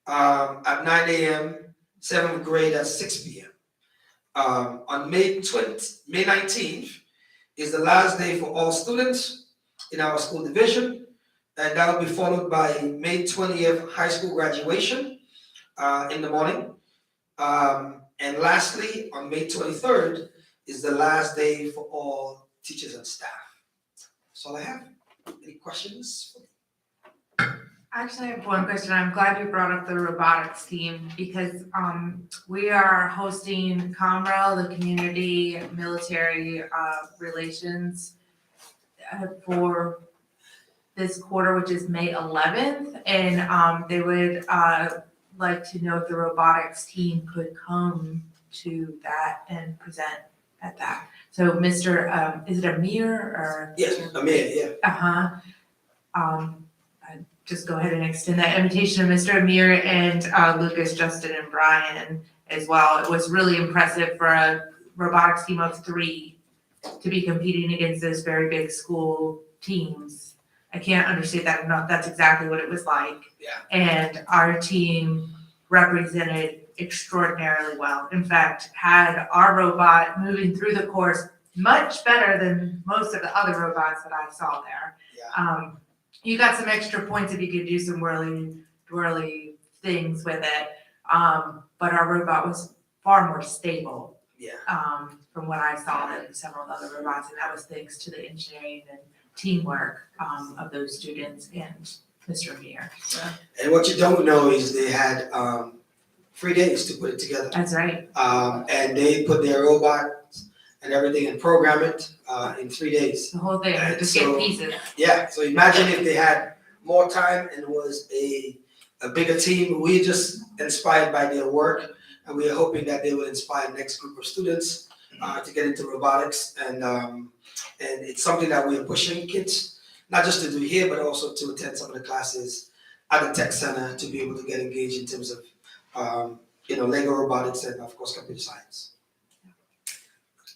N: at 9 a.m., 7th grade at 6 p.m. On May 19th is the last day for all students in our school division, and that will be followed by May 20th high school graduation in the morning. And lastly, on May 23rd is the last day for all teachers and staff. That's all I have. Any questions?
A: Actually, I have one question. I'm glad you brought up the robotics team because we are hosting COMREL, the Community Military Relations, for this quarter, which is May 11th. And they would like to know if the robotics team could come to that and present at that. So Mr. Is it Amir or?
N: Yes, Amir, yeah.
A: I'd just go ahead and extend that invitation to Mr. Amir and Lucas, Justin, and Brian as well. It was really impressive for a robotics team of 3 to be competing against those very big school teams. I can't understate that enough. That's exactly what it was like.
N: Yeah.
A: And our team represented extraordinarily well. In fact, had our robot moving through the course much better than most of the other robots that I saw there.
N: Yeah.
A: You got some extra points if you could do some whirly things with it. But our robot was far more stable.
N: Yeah.
A: From what I saw than several other robots, and that was thanks to the engineering and teamwork of those students and Mr. Amir. So
N: And what you don't know is they had 3 days to put it together.
A: that's right.
N: And they put their robots and everything and program it in 3 days.
A: The whole thing,
N: And
A: just
N: so-
A: get pieces.
N: Yeah, so imagine if they had more time and was a bigger team. We're just inspired by their work, and we are hoping that they will inspire the next group of students to get into robotics. And it's something that we are pushing kids, not just to do here, but also to attend some of the classes at the tech center to be able to get engaged in terms of Lego robotics and of course computer science.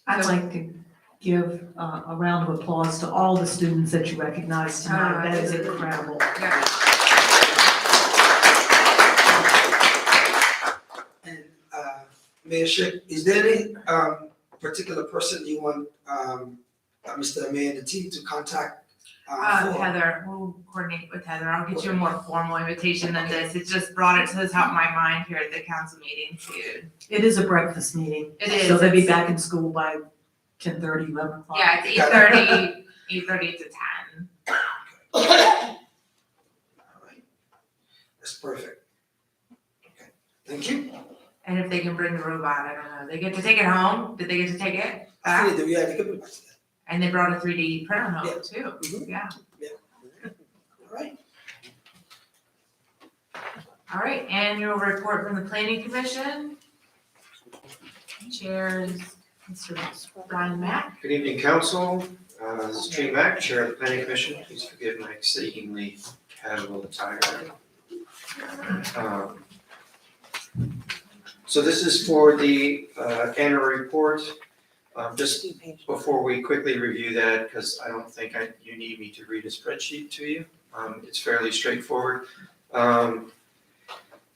G: I'd like to give a round of applause to all the students that you recognized tonight. That is incredible.
A: Yeah.
N: And Mayor Schick, is there any particular person you want Mr. Amir and the team to contact? For?
A: Heather, we'll coordinate with Heather. I'll get you a more formal invitation than this. It just brought it to the top of my mind here at the council meeting too.
G: It is a breakfast meeting.
A: It is.
G: So they'll be back in school by 10:30, 11 o'clock.
A: Yeah, it's 8:30 to 10.
N: All right. That's perfect. Okay, thank you.
A: And if they can bring the robot, I don't know. They get to take it home? Did they get to take it
N: I
A: back?
N: think they do, yeah, they could put it back together.
A: And they brought a 3D printer home
N: Yeah.
A: too.
N: Mhm.
A: Yeah.
N: All right.
A: All right, annual report from the planning commission. Chair is Mr. Brian Mack.
B: Good evening, council. This is Trey Mack, Chair of the Planning Commission. Please forgive my exceedingly casual attire. So this is for the annual report. Just before we quickly review that, because I don't think you need me to read a spreadsheet to you. It's fairly straightforward.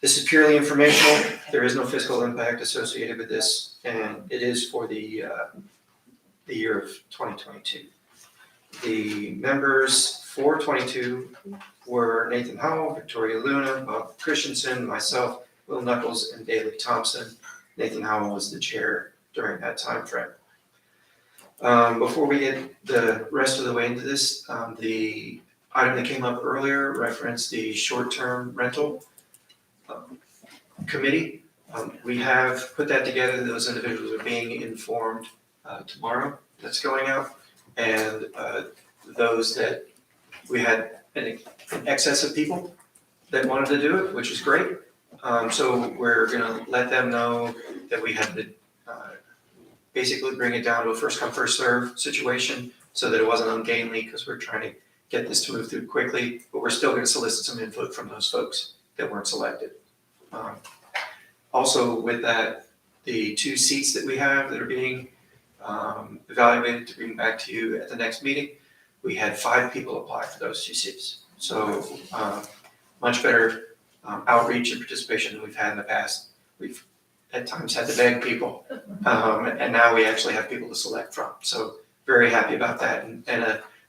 B: This is purely informational. There is no fiscal impact associated with this, and it is for the year of 2022. The members for 22 were Nathan Howell, Victoria Luna, Bob Christensen, myself, Will Knuckles, and Daley Thompson. Nathan Howell was the chair during that time frame. Before we get the rest of the way into this, the item that came up earlier referenced the short-term rental committee. We have put that together. Those individuals are being informed tomorrow. That's going out. And those that we had an excess of people that wanted to do it, which is great. So we're gonna let them know that we had to basically bring it down to a first come, first serve situation so that it wasn't ungainly, because we're trying to get this to move through quickly, but we're still gonna solicit some input from those folks that weren't selected. Also with that, the 2 seats that we have that are being evaluated to bring back to you at the next meeting, we had 5 people apply for those 2 seats. So much better outreach and participation than we've had in the past. We've at times had to beg people, and now we actually have people to select from. So very happy about that, and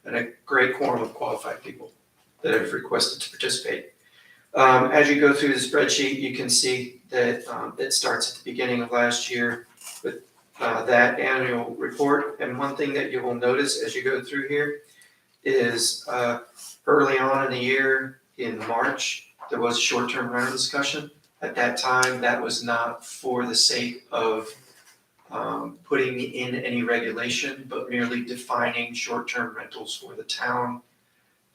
B: a great quorum of qualified people that have requested to participate. As you go through the spreadsheet, you can see that it starts at the beginning of last year with that annual report. And one thing that you will notice as you go through here is early on in the year, in March, there was a short-term rental discussion. At that time, that was not for the sake of putting in any regulation, but merely defining short-term rentals for the town.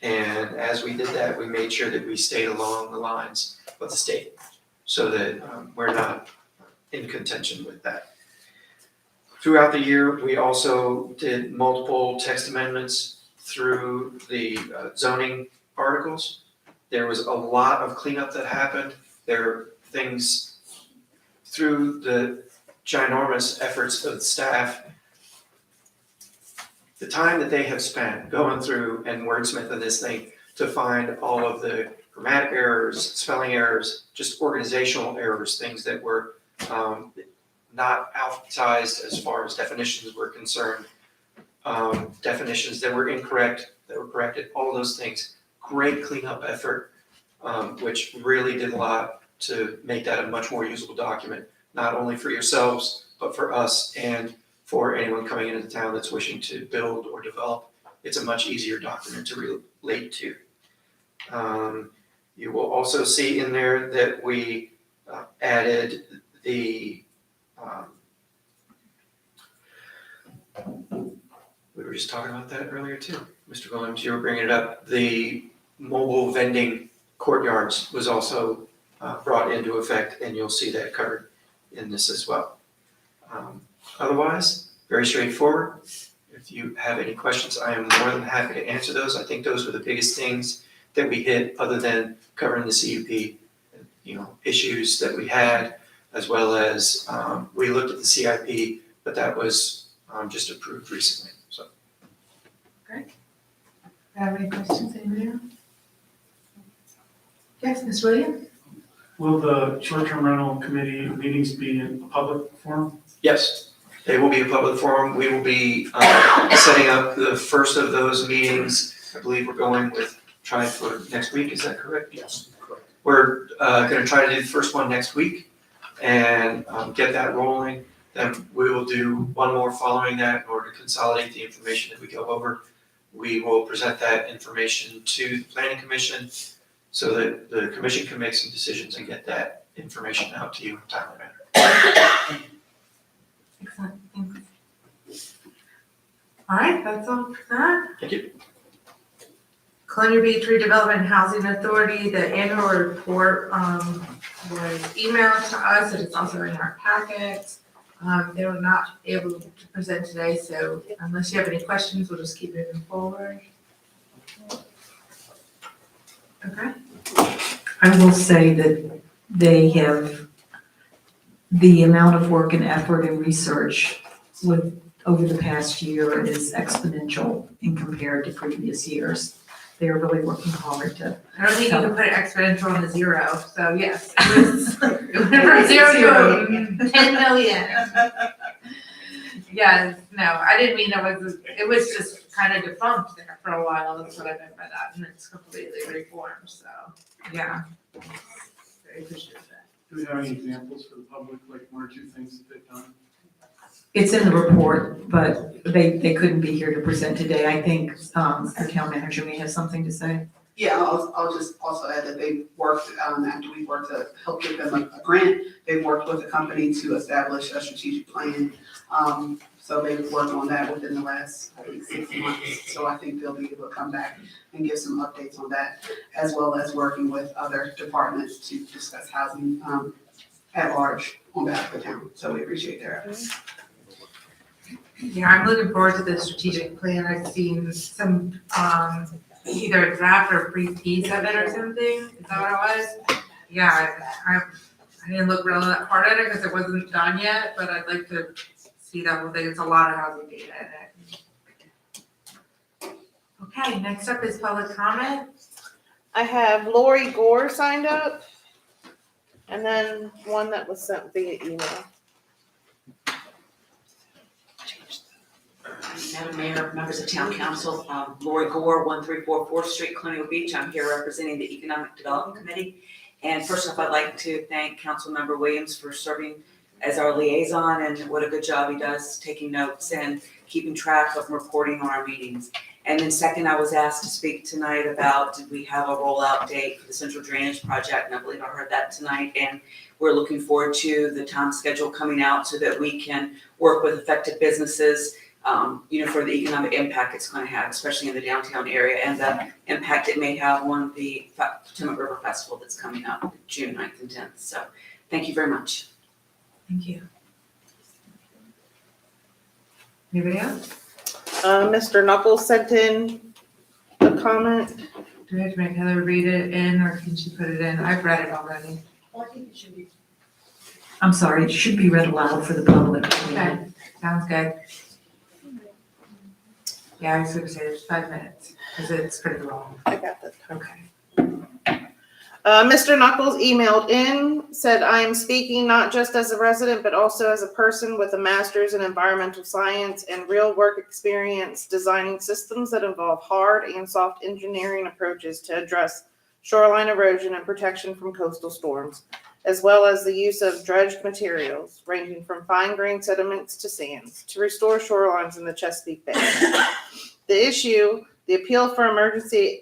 B: And as we did that, we made sure that we stayed along the lines of the state so that we're not in contention with that. Throughout the year, we also did multiple text amendments through the zoning articles. There was a lot of cleanup that happened. There are things through the ginormous efforts of the staff, the time that they have spent going through and wordsmithing this thing to find all of the grammatic errors, spelling errors, just organizational errors, things that were not alphabetized as far as definitions were concerned, definitions that were incorrect, that were corrected, all those things. Great cleanup effort, which really did a lot to make that a much more usable document, not only for yourselves, but for us and for anyone coming into town that's wishing to build or develop. It's a much easier document to relate to. You will also see in there that we added the, we were just talking about that earlier too. Mr. Williams, you were bringing it up. The mobile vending courtyards was also brought into effect, and you'll see that covered in this as well. Otherwise, very straightforward. If you have any questions, I am more than happy to answer those. I think those were the biggest things that we hit, other than covering the CUP, issues that we had, as well as we looked at the CIP, but that was just approved recently. So.
A: Have any questions, anybody else? Yes, Ms. Williams?
D: Will the short-term rental committee meetings be in a public forum?
B: Yes, they will be a public forum. We will be setting up the first of those meetings. I believe we're going with try for next week. Is that correct?
L: Yes, correct.
B: We're going to try to do the first one next week and get that rolling. Then we will do one more following that in order to consolidate the information that we go over. We will present that information to the planning commission so that the commission can make some decisions and get that information out to you in a timely manner.
A: Excellent, thanks. All right, that's all for that.
B: Thank you.
A: Colonial Beach Redevelopment and Housing Authority, the annual report was emailed to us, and it's also in our packet. They were not able to present today, so unless you have any questions, we'll just keep moving forward. Okay.
G: I will say that they have, the amount of work and effort and research over the past year is exponential in compared to previous years. They are really working hard to.
A: I don't think you can put exponential on the zero, so yes. It went from 0 to 10 million. Yeah, no, I didn't mean it was just kind of defunct there for a while, that's what I meant by that, and it's completely reformed, so, yeah. Very appreciative of that.
D: Do we have any examples for the public, like one or two things that they've done?
G: It's in the report, but they couldn't be here to present today. I think, our town manager may have something to say.
H: Yeah, I'll just also add that they worked, after we worked to help give them a grant, they worked with the company to establish a strategic plan. So they've worked on that within the last, I think, 6 months. So I think they'll be able to come back and give some updates on that, as well as working with other departments to discuss housing, at large on behalf of the town. So we appreciate their efforts.
A: Yeah, I'm looking forward to the strategic plan, I've seen some, either a draft or a pre-piece of it or something, is that what it was? Yeah, I didn't look real hard at it because it wasn't done yet, but I'd like to see that whole thing, it's a lot of housing data in it. Okay, next up is public comment.
O: I have Lori Gore signed up, and then one that was sent via email.
P: Madam Mayor, members of Town Council, Lori Gore, 1344 4th Street, Colonial Beach. I'm here representing the Economic Development Committee. And first off, I'd like to thank Councilmember Williams for serving as our liaison, and what a good job he does taking notes and keeping track of reporting on our meetings. And then second, I was asked to speak tonight about, did we have a rollout date for the Central Drainage Project? And I believe I heard that tonight. And we're looking forward to the time schedule coming out so that we can work with affected businesses, for the economic impact it's going to have, especially in the downtown area, and the impact it may have on the Potomac River Festival that's coming up June 9th and 10th. So thank you very much.
A: Thank you. Anybody else?
O: Mr. Knuckles sent in a comment.
A: Do we have to make Heather read it in, or can she put it in? I've read it already.
F: Well, I think it should be.
G: I'm sorry, it should be read aloud for the public.
A: Okay, sounds good. Yeah, I was gonna say there's 5 minutes, because it's pretty long.
O: I got that.
A: Okay.
O: Mr. Knuckles emailed in, said, I am speaking not just as a resident, but also as a person with a master's in environmental science and real work experience designing systems that involve hard and soft engineering approaches to address shoreline erosion and protection from coastal storms, as well as the use of dredged materials ranging from fine-grained sediments to sands to restore shorelines in the Chesapeake Bay. The issue, the appeal for emergency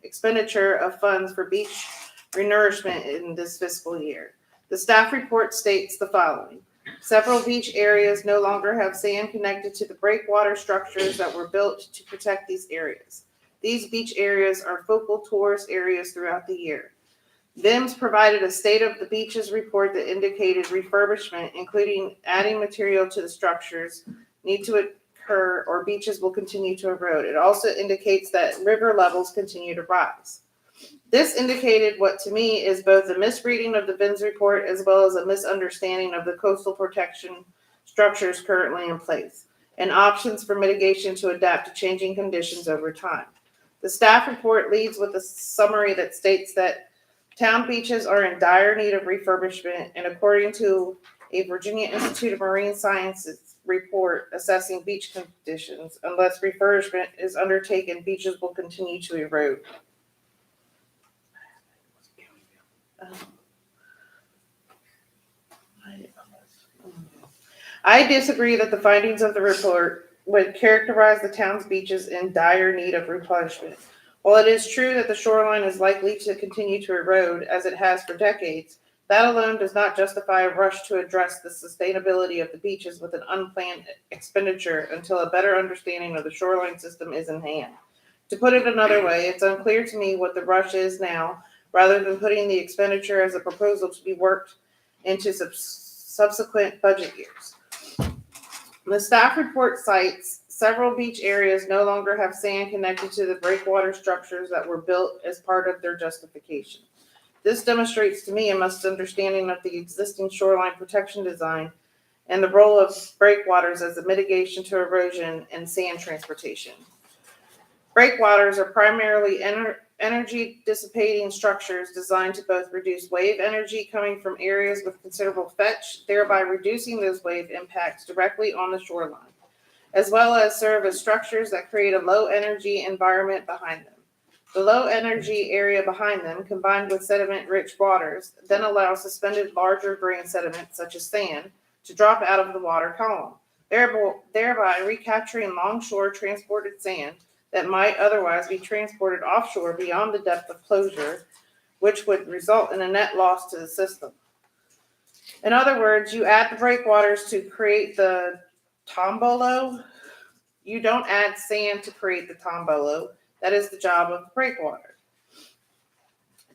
O: expenditure of funds for beach renourishment in this fiscal year. The staff report states the following. Several beach areas no longer have sand connected to the breakwater structures that were built to protect these areas. These beach areas are focal tourist areas throughout the year. VIMS provided a state of the beaches report that indicated refurbishment, including adding material to the structures, need to occur or beaches will continue to erode. It also indicates that river levels continue to rise. This indicated what to me is both a misreading of the VIMS report as well as a misunderstanding of the coastal protection structures currently in place and options for mitigation to adapt to changing conditions over time. The staff report leads with a summary that states that town beaches are in dire need of refurbishment, and according to a Virginia Institute of Marine Sciences report assessing beach conditions, unless refurbishment is undertaken, beaches will continue to erode. I disagree that the findings of the report would characterize the town's beaches in dire need of replenishment. While it is true that the shoreline is likely to continue to erode as it has for decades, that alone does not justify a rush to address the sustainability of the beaches with an unplanned expenditure until a better understanding of the shoreline system is in hand. To put it another way, it's unclear to me what the rush is now, rather than putting the expenditure as a proposal to be worked into subsequent budget years. The staff report cites several beach areas no longer have sand connected to the breakwater structures that were built as part of their justification. This demonstrates to me a misunderstanding of the existing shoreline protection design and the role of breakwaters as a mitigation to erosion and sand transportation. Breakwaters are primarily energy dissipating structures designed to both reduce wave energy coming from areas with considerable fetch, thereby reducing those wave impacts directly on the shoreline, as well as serve as structures that create a low energy environment behind them. The low energy area behind them, combined with sediment rich waters, then allows suspended larger grain sediment such as sand to drop out of the water column, thereby recapturing longshore transported sand that might otherwise be transported offshore beyond the depth of closure, which would result in a net loss to the system. In other words, you add the breakwaters to create the tombolo. You don't add sand to create the tombolo. That is the job of the breakwater.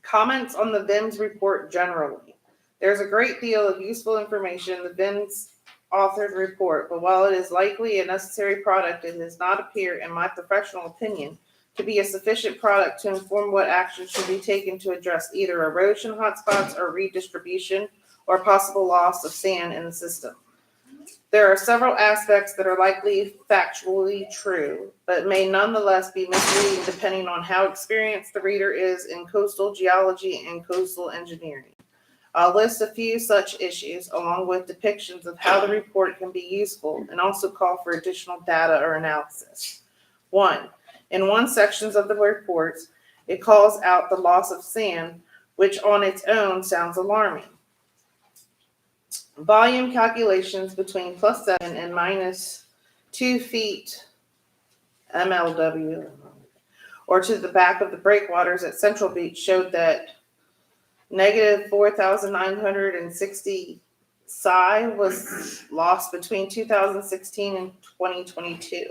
O: Comments on the VIMS report generally. There's a great deal of useful information in the VIMS authored report, but while it is likely a necessary product, it does not appear, in my professional opinion, to be a sufficient product to inform what action should be taken to address either erosion hotspots or redistribution or possible loss of sand in the system. There are several aspects that are likely factually true, but may nonetheless be misleading depending on how experienced the reader is in coastal geology and coastal engineering. I'll list a few such issues along with depictions of how the report can be useful and also call for additional data or analysis. 1. In one section of the reports, it calls out the loss of sand, which on its own sounds alarming. Volume calculations between +7 and -2 feet MLW, or to the back of the breakwaters at Central Beach, showed that -4,960 psi was lost between 2016 and 2022.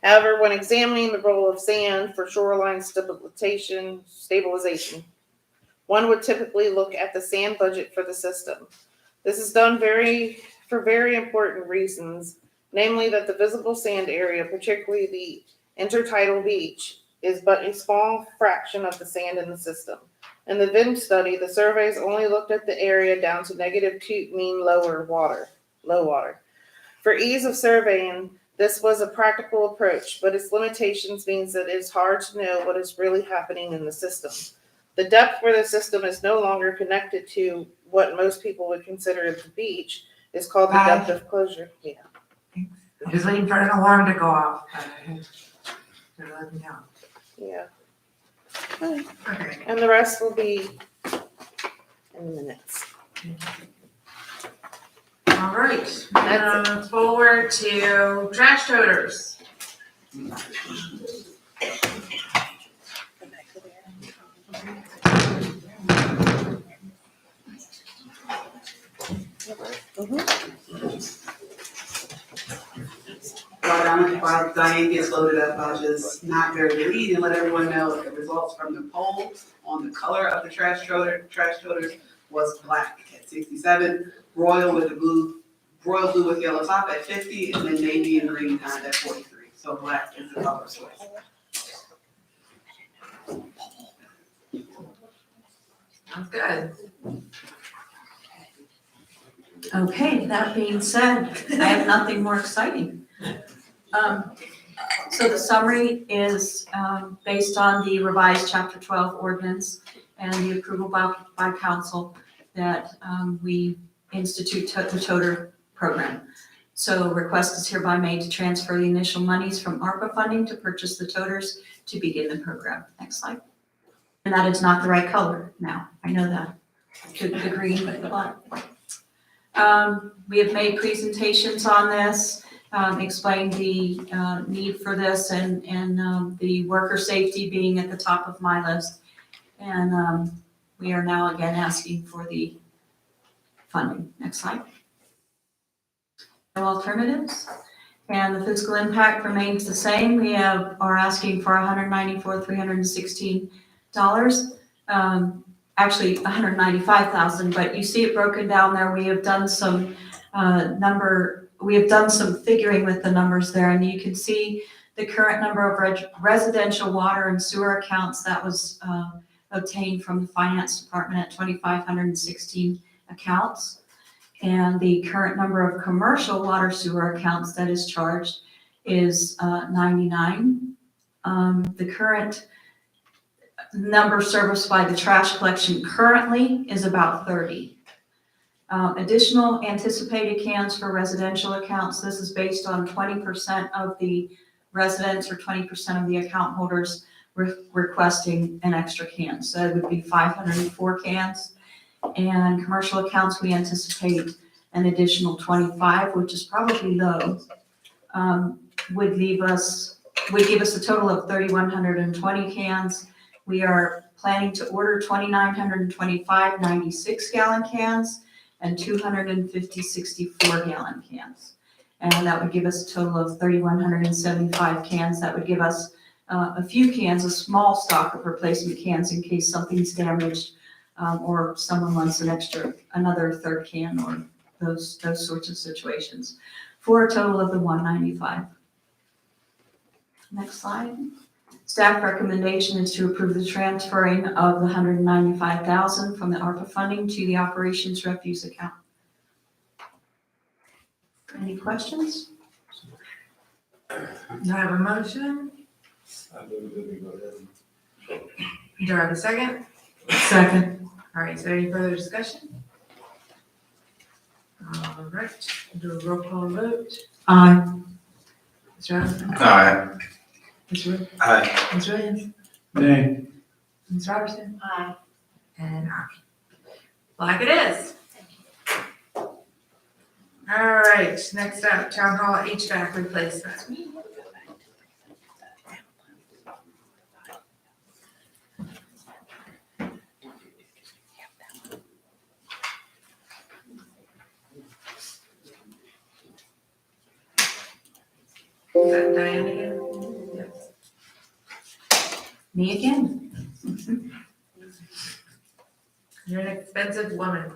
O: However, when examining the role of sand for shoreline stabilization, one would typically look at the sand budget for the system. This is done for very important reasons, namely that the visible sand area, particularly the intertidal beach, is but a small fraction of the sand in the system. In the VIM study, the surveys only looked at the area down to -2 mean low water. For ease of surveying, this was a practical approach, but its limitations means that it is hard to know what is really happening in the system. The depth where the system is no longer connected to what most people would consider the beach is called the depth of closure. Yeah.
G: I'm just waiting for an alarm to go off. They're letting me know.
O: Yeah.
G: Okay.
O: And the rest will be in the minutes.
A: All right, forward to trash toters.
H: While Diane gets loaded up, I'll just not bury the lead and let everyone know that the results from the poll on the color of the trash toters was black at 67, royal with blue with yellow top at 50, and then navy and green kind of at 43. So black is the color choice.
A: Sounds good.
I: Okay, that being said, I have nothing more exciting. So the summary is based on the revised Chapter 12 ordinance and the approval by council that we institute the toter program. So a request is hereby made to transfer the initial monies from ARPA funding to purchase the toters to begin the program. Next slide. And that is not the right color now. I know that. The green with the black. We have made presentations on this, explained the need for this and the worker safety being at the top of my list. And we are now again asking for the funding. Next slide. No alternatives. And the fiscal impact remains the same. We are asking for $194,316. Actually $195,000, but you see it broken down there. We have done some figuring with the numbers there, and you can see the current number of residential water and sewer accounts that was obtained from the finance department at 2,516 accounts. And the current number of commercial water sewer accounts that is charged is 99. The current number serviced by the trash collection currently is about 30. Additional anticipated cans for residential accounts, this is based on 20% of the residents or 20% of the account holders requesting an extra can. So it would be 504 cans. And commercial accounts, we anticipate an additional 25, which is probably low, would give us a total of 3,120 cans. We are planning to order 2,925 96-gallon cans and 250 64-gallon cans. And that would give us a total of 3,175 cans. That would give us a few cans, a small stock of replacement cans in case something's damaged or someone wants another third can or those sorts of situations, for a total of the 195. Next slide. Staff recommendation is to approve the transferring of the $195,000 from the ARPA funding to the operations refuse account. Any questions?
A: Do I have a motion? Do I have a second?
G: Second.
A: All right, is there any further discussion? All right, do a roll call vote.
G: Aye.
A: Mr. Robinson?
E: Aye.
A: Mr. Wood?
E: Aye.
A: Ms. Williams?
D: Nay.
A: Ms. Robertson?
F: Aye.
A: And aye. Like it is. All right, next up, Town Hall HVAC replacement. Is that Diane again? Yes.
I: Me again.
A: You're an expensive woman.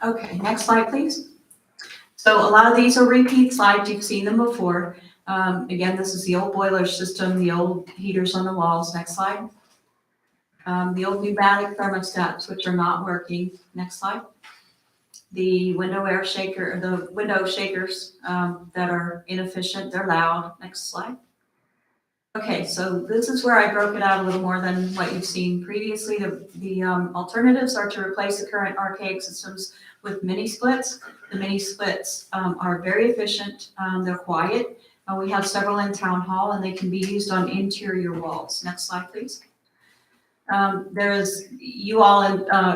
I: Okay, next slide, please. So a lot of these are repeat slides. You've seen them before. Again, this is the old boiler system, the old heaters on the walls. Next slide. The old pneumatic thermostats, which are not working. Next slide. The window air shaker, the window shakers that are inefficient, they're loud. Next slide. Okay, so this is where I broke it out a little more than what you've seen previously. The alternatives are to replace the current archaic systems with mini splits. The mini splits are very efficient. They're quiet. We have several in Town Hall, and they can be used on interior walls. Next slide, please. You all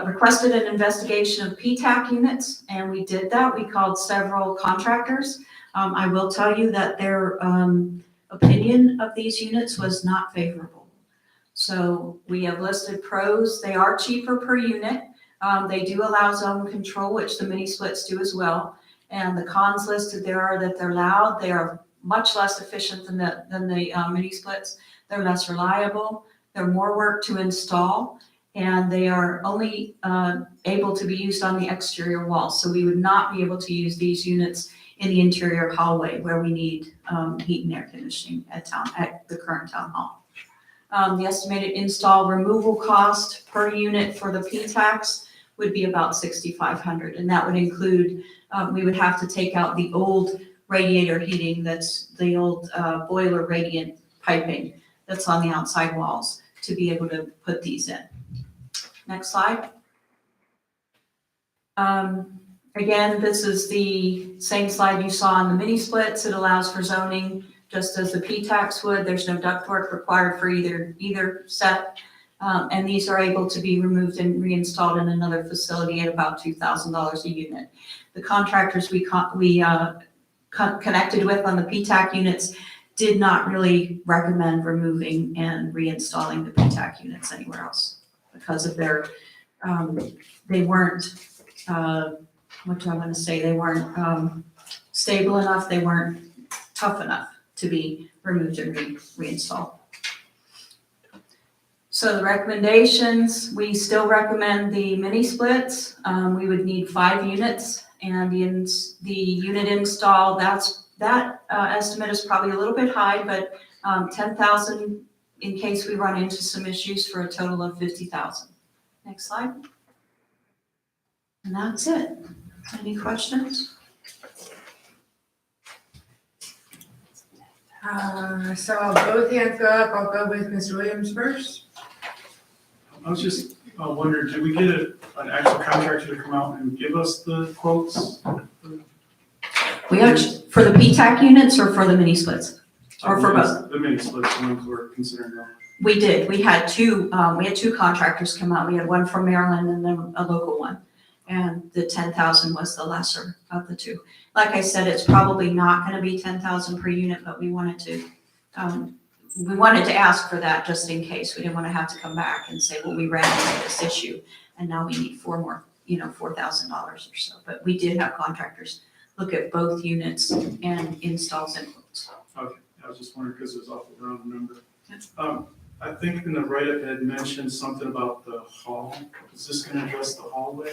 I: requested an investigation of PTAC units, and we did that. We called several contractors. I will tell you that their opinion of these units was not favorable. So we have listed pros. They are cheaper per unit. They do allow zone control, which the mini splits do as well. And the cons listed there are that they're loud. They are much less efficient than the mini splits. They're less reliable. They're more work to install, and they are only able to be used on the exterior walls. So we would not be able to use these units in the interior hallway where we need heat and air conditioning at the current Town Hall. The estimated install removal cost per unit for the PTACs would be about $6,500, and that would include, we would have to take out the old radiator heating, that's the old boiler radiant piping that's on the outside walls to be able to put these in. Next slide. Again, this is the same slide you saw on the mini splits. It allows for zoning just as the PTACs would. There's no ductwork required for either set. And these are able to be removed and reinstalled in another facility at about $2,000 a unit. The contractors we connected with on the PTAC units did not really recommend removing and reinstalling the PTAC units anywhere else because of their, they weren't, what do I want to say? They weren't stable enough. They weren't tough enough to be removed and reinstalled. So the recommendations, we still recommend the mini splits. We would need 5 units, and the unit install, that estimate is probably a little bit high, but $10,000 in case we run into some issues for a total of $50,000. Next slide. And that's it. Any questions?
A: So both hands go up, I'll go with Mr. Williams first.
D: I was just wondering, did we get an actual contractor to come out and give us the quotes?
I: We actually, for the PTAC units or for the mini splits? Or for both?
D: The mini splits, the ones we're considering now.
I: We did. We had two contractors come out. We had one from Maryland and then a local one. And the 10,000 was the lesser of the two. Like I said, it's probably not gonna be 10,000 per unit, but we wanted to ask for that just in case. We didn't wanna have to come back and say, well, we ran into this issue and now we need $4,000 or so. But we did have contractors look at both units and installs and quotes.
D: Okay, I was just wondering because it was off the round number. I think in the write-up it had mentioned something about the hall. Is this gonna address the hallway?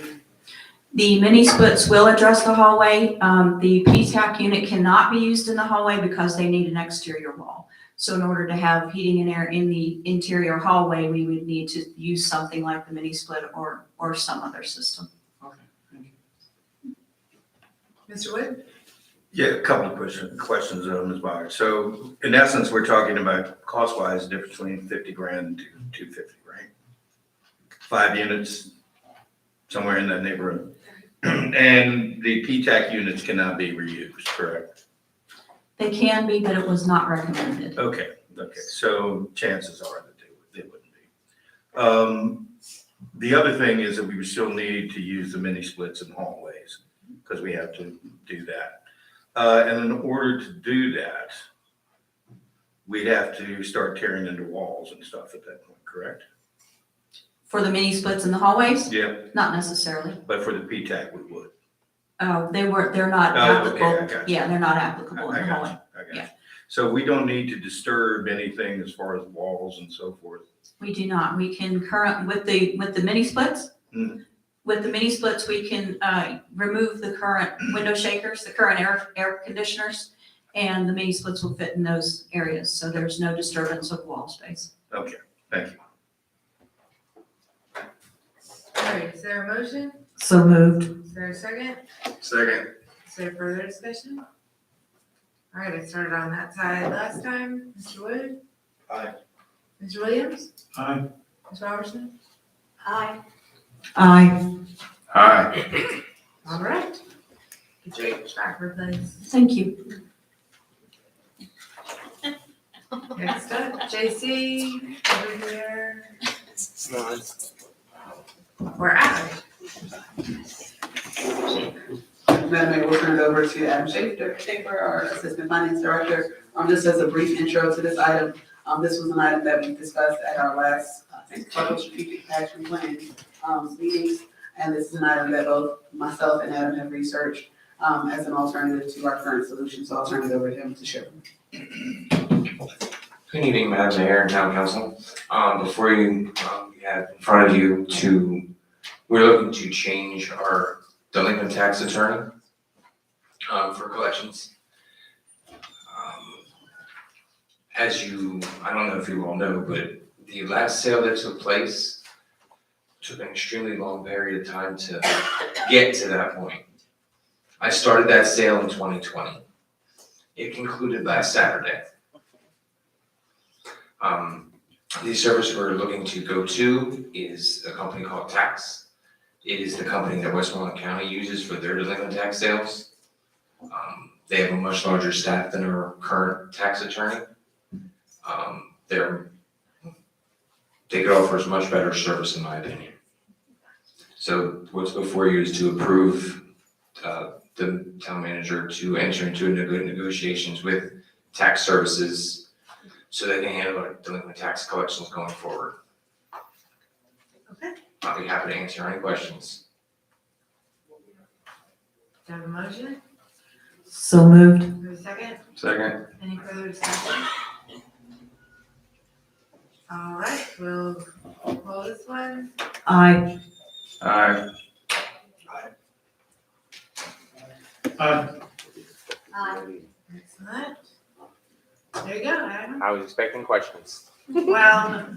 I: The mini splits will address the hallway. The PTAC unit cannot be used in the hallway because they need an exterior wall. So in order to have heating and air in the interior hallway, we would need to use something like the mini split or some other system.
D: Okay, thank you.
A: Mr. Wood?
E: Yeah, a couple of questions, Ms. Meyer. So in essence, we're talking about cost-wise, the difference between 50 grand to 250, right? 5 units, somewhere in that neighborhood. And the PTAC units cannot be reused, correct?
I: They can be, but it was not recommended.
E: Okay, so chances are that they wouldn't be. The other thing is that we would still need to use the mini splits in hallways, because we have to do that. And in order to do that, we'd have to start tearing into walls and stuff at that point, correct?
I: For the mini splits in the hallways?
E: Yeah,
I: Not necessarily.
E: but for the PTAC, we would.
I: They're not
E: Oh, okay, I
I: applicable.
E: got you.
I: Yeah, they're not applicable in
E: I
I: the
E: got
I: hallway.
E: you, I got
I: Yeah.
E: you. So we don't need to disturb anything as far as walls and so forth.
I: We do not. We can with the mini splits,
E: Mhm.
I: with the mini splits, we can remove the current window shakers, the current air conditioners, and the mini splits will fit in those areas, so there's no disturbance of wall space.
E: Okay, thank you.
A: All right, is there a motion?
G: So moved.
A: Is there a second?
E: Second.
A: Is there further discussion? All right, I started on that side last time. Mr. Wood?
E: Aye.
A: Mr. Williams?
D: Aye.
A: Ms. Robertson?
F: Aye.
G: Aye.
E: Aye.
A: All right. Get your tracker, please.
I: Thank you.
A: Next up, JC, over here. We're out.
H: Madam Mayor, we'll turn it over to Adam Schaefer, our Assistant Finance Director. Just as a brief intro to this item, this was an item that we discussed at our last, Public Strategic Action Plan meetings. And this is an item that both myself and Adam have researched as an alternative to our current solution. So I'll turn it over to him to share.
Q: Good evening, Madam Mayor and Town Council. Before you, we have in front of you we're looking to change our delinquent tax attorney for collections. As I don't know if you all know, but the last sale that took place took an extremely long period of time to get to that point. I started that sale in 2020. It concluded last Saturday. The service we're looking to go to is a company called Tax. It is the company that Westmoreland County uses for their delinquent tax sales. They have a much larger staff than our current tax attorney. They could offer us much better service, in my opinion. So what's before you is to approve the town manager to enter into negotiations with tax services so they can handle our delinquent tax collections going forward.
A: Okay.
Q: I'll be happy to answer any questions.
A: Do you have a motion?
G: So moved.
A: Do you have a second?
E: Second.
A: Any further discussion? All right, we'll pull this one.
G: Aye.
E: Aye.
D: Aye.
F: Aye.
A: Excellent. There you go, Adam.
B: I was expecting questions.
A: Well,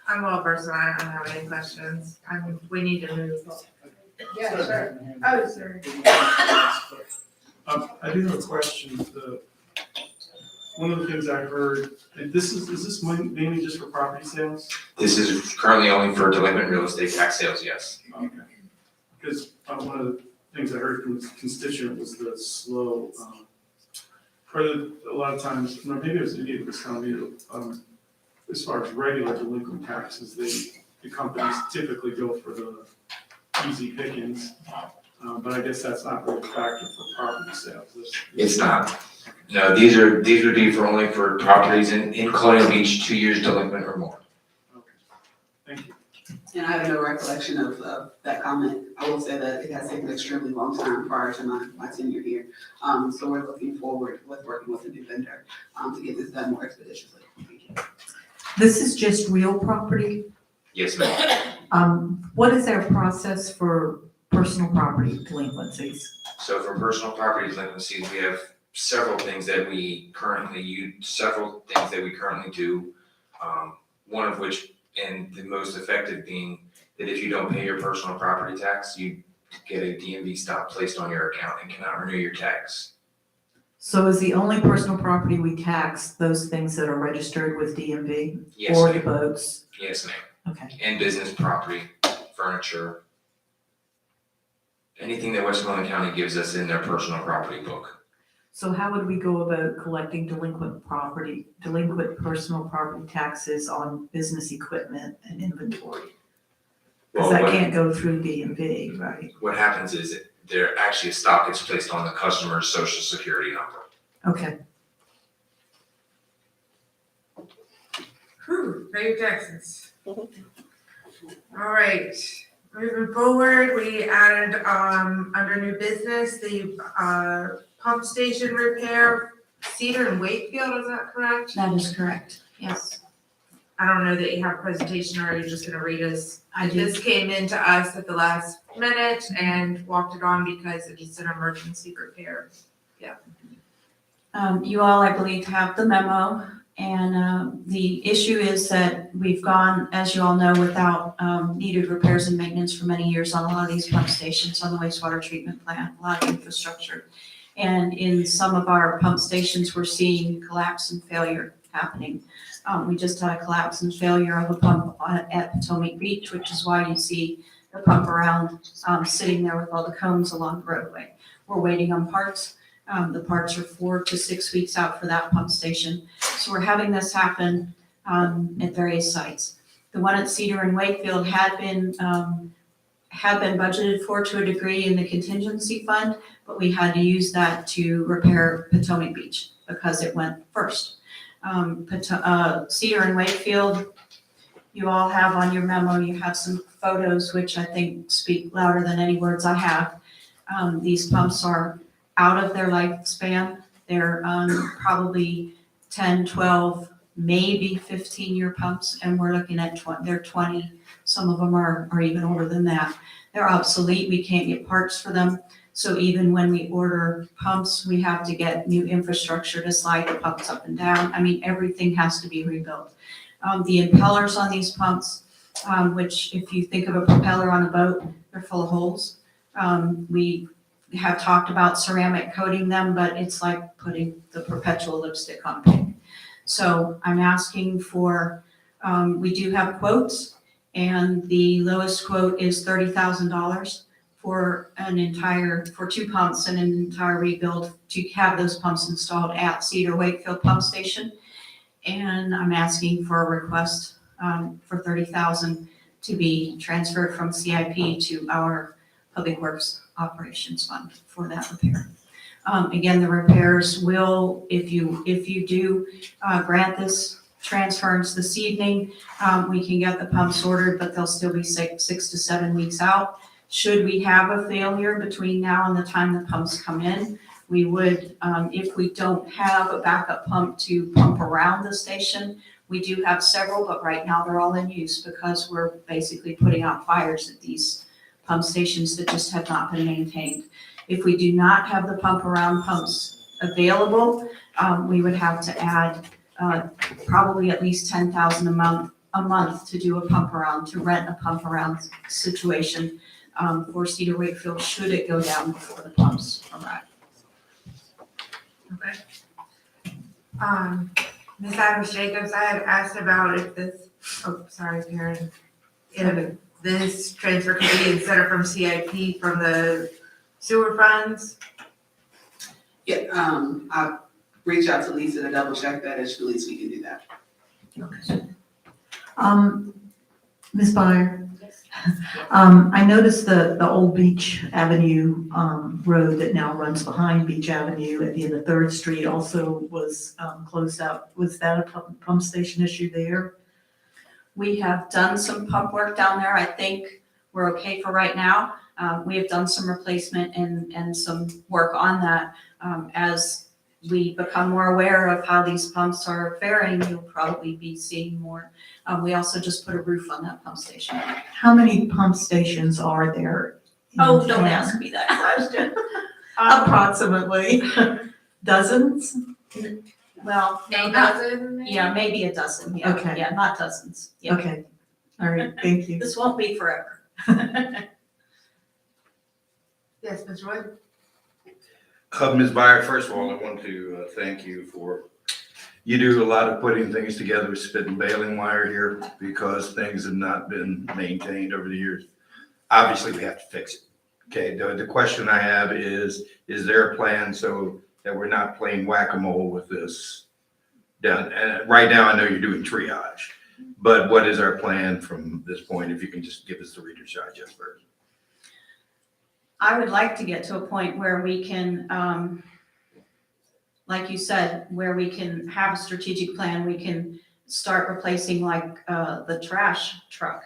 A: I'm well versed, so I don't have any questions. We need to move. Yeah, sure. Oh, sorry.
D: I do have a question. one of the things I heard, and is this mainly just for property sales?
Q: This is currently only for delinquent real estate tax sales, yes.
D: Okay. Because one of the things I heard from a constituent was the slow, a lot of times, maybe it was telling me, as far as regular delinquent taxes, the companies typically go for the easy pickings. But I guess that's not really a factor for property sales.
Q: It's not. No, these would be only for properties in Colonial Beach, 2 years delinquent or more.
D: Thank you.
H: And I have no recollection of that comment. I will say that it has taken an extremely long time prior to my tenure here. So we're looking forward with working with a new vendor, to get this done more expeditiously. Thank you.
G: This is just real property.
Q: Yes, ma'am.
G: What is our process for personal property delinquencies?
Q: So for personal property delinquencies, we have several things that we currently do. One of which, and the most effective being, that if you don't pay your personal property tax, you get a DMV stop placed on your account and cannot renew your tax.
G: So is the only personal property we tax those things that are registered with DMV?
Q: Yes,
G: Or the
Q: ma'am.
G: boats?
Q: Yes, ma'am.
G: Okay.
Q: And business property, furniture, anything that Westmoreland County gives us in their personal property book.
G: So how would we go about collecting delinquent personal property taxes on business equipment and inventory? Because
Q: Well,
G: that can't go through DMV, right?
Q: what happens is that there actually a stop gets placed on the customer's social security number.
G: Okay.
A: Whew, pay your taxes. All right, moving forward, we added, under new business, the, pump station repair, Cedar and Wakefield, is that correct?
I: That is correct, yes.
A: I don't know that you have a presentation, or are you just gonna read us?
I: I do.
A: This came into us at the last minute and walked it on because it is an emergency repair.
I: You all, I believe, have the memo, and the issue is that we've gone, as you all know, without needed repairs and maintenance for many years on a lot of these pump stations, on the wastewater treatment plant, a lot of infrastructure. And in some of our pump stations, we're seeing collapse and failure happening. We just had a collapse and failure of a pump at Potomac Beach, which is why you see the pump around sitting there with all the cones along the roadway. We're waiting on parts. The parts are 4 to 6 weeks out for that pump station. So we're having this happen at various sites. The one at Cedar and Wakefield had been budgeted for to a degree in the contingency fund, but we had to use that to repair Potomac Beach because it went first. Cedar and Wakefield, you all have on your memo, you have some photos which I think speak louder than any words I have. These pumps are out of their lifespan. They're probably 10, 12, maybe 15-year pumps, and we're looking at they're 20. Some of them are even older than that. They're obsolete. We can't get parts for them. So even when we order pumps, we have to get new infrastructure to slide the pumps up and down. I mean, everything has to be rebuilt. The impellers on these pumps, which if you think of a propeller on a boat, they're full of holes. We have talked about ceramic coating them, but it's like putting the perpetual lipstick on pink. So I'm asking for, we do have quotes, and the lowest quote is $30,000 for for 2 pumps and an entire rebuild to have those pumps installed at Cedar Wakefield Pump Station. And I'm asking for a request for $30,000 to be transferred from CIP to our Public Works Operations Fund for that repair. Again, the repairs will, if you do grant this transference this evening, we can get the pumps ordered, but they'll still be 6 to 7 weeks out. Should we have a failure between now and the time the pumps come in, we would, if we don't have a backup pump to pump around the station, we do have several, but right now they're all in use because we're basically putting out fires at these pump stations that just have not been maintained. If we do not have the pump around pumps available, we would have to add probably at least $10,000 a month to do a pump around, to rent a pump around situation for Cedar Wakefield should it go down before the pumps arrive.
A: Okay. Ms. Adams Jacobs, I had asked about if this, oh, sorry, Karen. If this transfer could be instead of from CIP from the sewer funds.
H: Yeah, I'll reach out to Lisa to double check that, and she believes we can do that.
G: Ms. Byer, I noticed the old Beach Avenue, road that now runs behind Beach Avenue at the end of Third Street also was, closed out. Was that a pump station issue there?
I: We have done some pump work down there. I think we're okay for right now. We have done some replacement and some work on that. As we become more aware of how these pumps are faring, you'll probably be seeing more. We also just put a roof on that pump station.
G: How many pump stations are there? in
I: Oh, don't
G: town?
I: ask me that question.
G: Approximately. Dozens?
I: Well,
A: A dozen?
I: yeah, maybe a dozen, yeah.
G: Okay.
I: Yeah, not dozens. Yeah.
G: Okay, all right, thank you.
I: This won't be forever.
A: Yes, Ms. Wood?
E: Ms. Byer, first of all, I want to thank you for, you do a lot of putting things together with spit and baling wire here because things have not been maintained over the years. Obviously, we have to fix it. Okay, the question I have is there a plan so that we're not playing whack-a-mole with this done? And right now, I know you're doing triage, but what is our plan from this point? If you can just give us the Reader's Digest version.
I: I would like to get to a point where we can, like you said, where we can have a strategic plan. We can start replacing like the trash truck.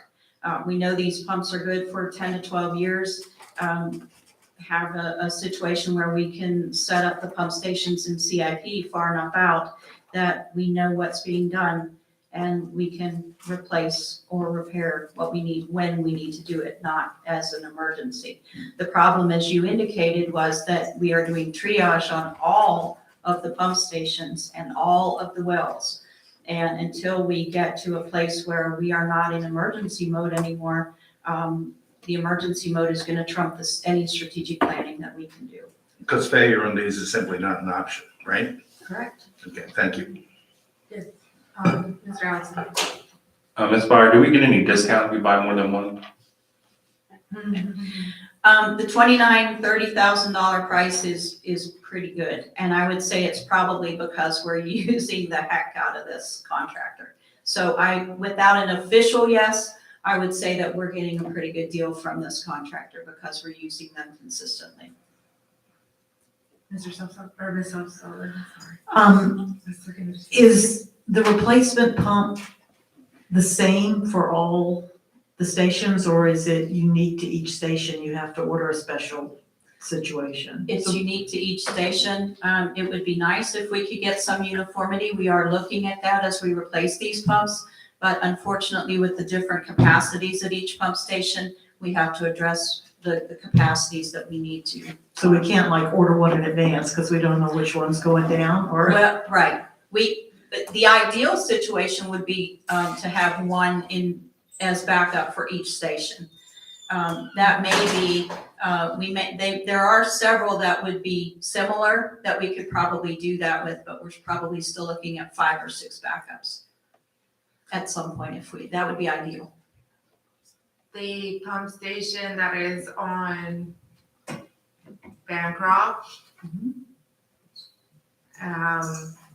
I: We know these pumps are good for 10 to 12 years. Have a situation where we can set up the pump stations in CIP far enough out that we know what's being done and we can replace or repair what we need when we need to do it, not as an emergency. The problem, as you indicated, was that we are doing triage on all of the pump stations and all of the wells. And until we get to a place where we are not in emergency mode anymore, the emergency mode is gonna trump any strategic planning that we can do.
E: Because failure on these is simply not an option, right?
I: Correct.
E: Okay, thank you.
A: Mr. Allison?
B: Ms. Byer, do we get any discount if we buy more than one?
I: The $29,000-$30,000 price is pretty good. And I would say it's probably because we're using the heck out of this contractor. So without an official yes, I would say that we're getting a pretty good deal from this contractor because we're using them consistently.
A: Mr. Sullivan, or Ms. Sullivan, sorry.
G: Is the replacement pump the same for all the stations, or is it unique to each station? You have to order a special situation?
I: It's unique to each station. It would be nice if we could get some uniformity. We are looking at that as we replace these pumps. But unfortunately, with the different capacities at each pump station, we have to address the capacities that we need to.
G: So we can't like order one in advance because we don't know which one's going down, or?
I: Well, right. The ideal situation would be to have one as backup for each station. That may be, there are several that would be similar that we could probably do that with, but we're probably still looking at 5 or 6 backups at some point that would be ideal.
A: The pump station that is on Bancroft,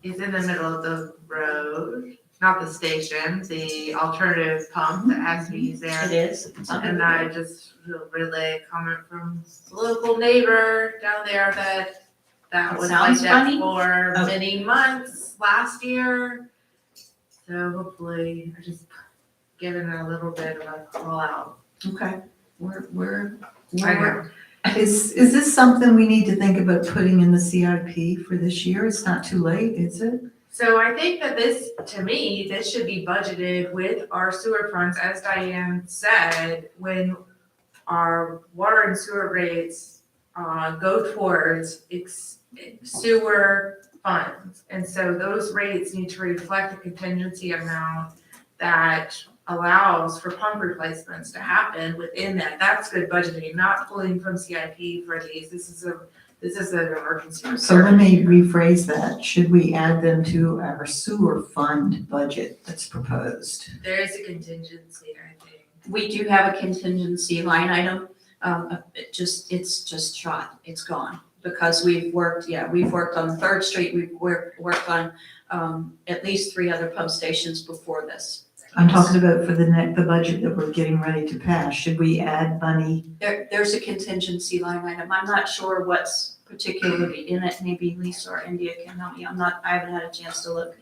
A: is in the middle of the road, not the station, the alternative pump that has to be used there.
I: It is. It's under
A: And
I: the
A: I
I: road.
A: just relay a comment from a local neighbor down there that was like
I: Sounds
A: that
I: funny.
A: for
I: Oh.
A: many months last year. So hopefully, I just given a little bit of a call out.
I: Okay. We're
A: I know.
G: Is this something we need to think about putting in the CIP for this year? It's not too late, is it?
A: So I think that this, to me, this should be budgeted with our sewer funds, as Diane said, when our water and sewer rates go towards sewer funds. And so those rates need to reflect a contingency amount that allows for pump replacements to happen within that. That's good budgeting, not pulling from CIP for these. This is a This is an emergency reserve.
G: So let me rephrase that. Should we add them to our sewer fund budget that's proposed?
A: There is a contingency, I think.
I: We do have a contingency line item, it's just shot, it's gone. Because we've worked on Third Street, we've worked on, at least 3 other pump stations before this.
G: I'm talking about for the budget that we're getting ready to pass. Should we add money?
I: There's a contingency line item, I'm not sure what's particularly in it, maybe Lisa or India can help me, I haven't had a chance to look.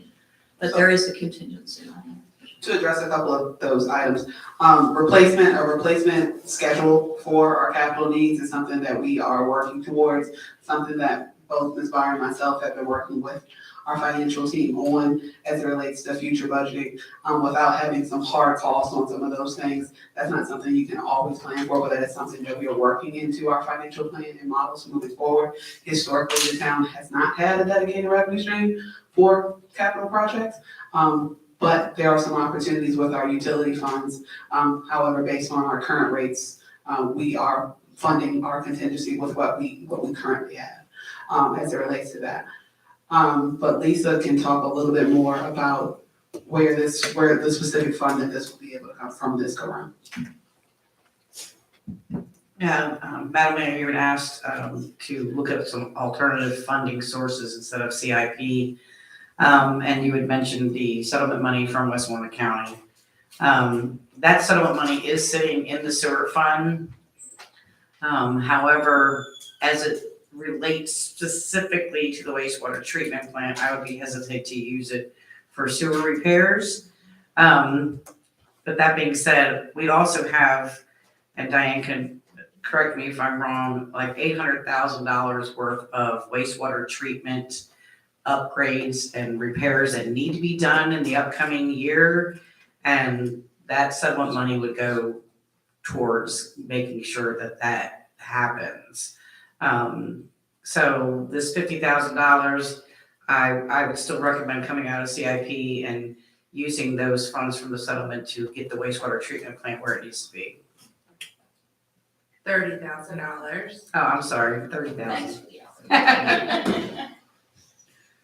I: But there is a contingency line item.
H: To address a couple of those items, a replacement schedule for our capital needs is something that we are working towards, something that both Ms. Byron and myself have been working with our financial team on as it relates to future budgeting, without having some hard costs on some of those things. That's not something you can always plan for, but that is something that we are working into our financial plan and models moving forward. Historically, the town has not had a dedicated revenue stream for capital projects. But there are some opportunities with our utility funds. However, based on our current rates, we are funding our contingency with what we currently have, as it relates to that. But Lisa can talk a little bit more about where the specific fund that this will be able to come from this go around.
J: Yeah, Madam Mayor, you had asked to look at some alternative funding sources instead of CIP. And you had mentioned the settlement money from Westmoreland County. That settlement money is sitting in the sewer fund. However, as it relates specifically to the wastewater treatment plant, I would be hesitant to use it for sewer repairs. But that being said, we also have, and Diane can correct me if I'm wrong, like $800,000 worth of wastewater treatment upgrades and repairs that need to be done in the upcoming year. And that settlement money would go towards making sure that that happens. So this $50,000, I would still recommend coming out of CIP and using those funds from the settlement to get the wastewater treatment plant where it needs to be.
A: $30,000
J: Oh, I'm sorry, 30,000.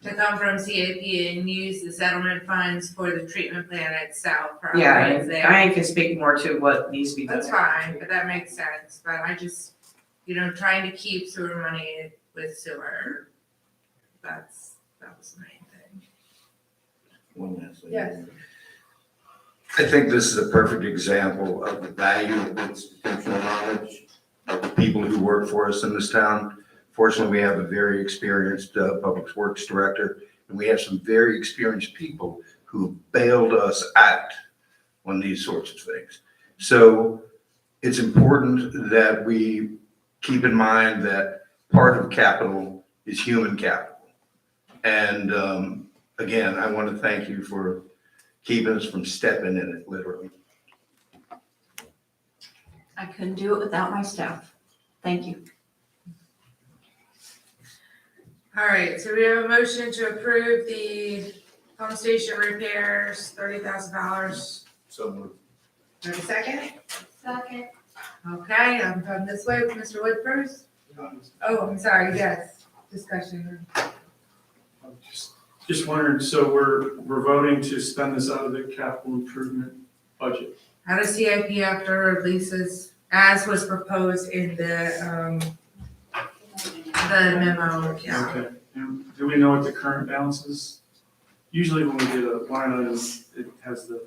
A: to come from CAP and use the settlement funds for the treatment plant itself. for
J: Yeah,
A: upgrades
J: and
A: there.
J: Diane can speak more to what needs to be done.
A: That's fine, but that makes sense, but I just, trying to keep sewer money with sewer, that was the main thing.
E: One last thing.
A: Yes.
E: I think this is a perfect example of the value of institutional knowledge of the people who work for us in this town. Fortunately, we have a very experienced public works director, and we have some very experienced people who bailed us out on these sorts of things. So it's important that we keep in mind that part of capital is human capital. And again, I want to thank you for keeping us from stepping in it, literally.
I: I couldn't do it without my staff. Thank you.
A: All right, so we have a motion to approve the pump station repairs, $30,000.
E: So moved.
A: Do we have a second?
C: Second.
A: Okay, I'm from this way, Mr. Woodford. Oh, I'm sorry, yes, discussion.
D: I'm just wondering, so we're voting to spend this out of the capital improvement budget.
A: Out of CIP after Lisa's, as was proposed in the memo, yeah.
D: Okay, and do we know what the current balance is? Usually when we get a line item, it has the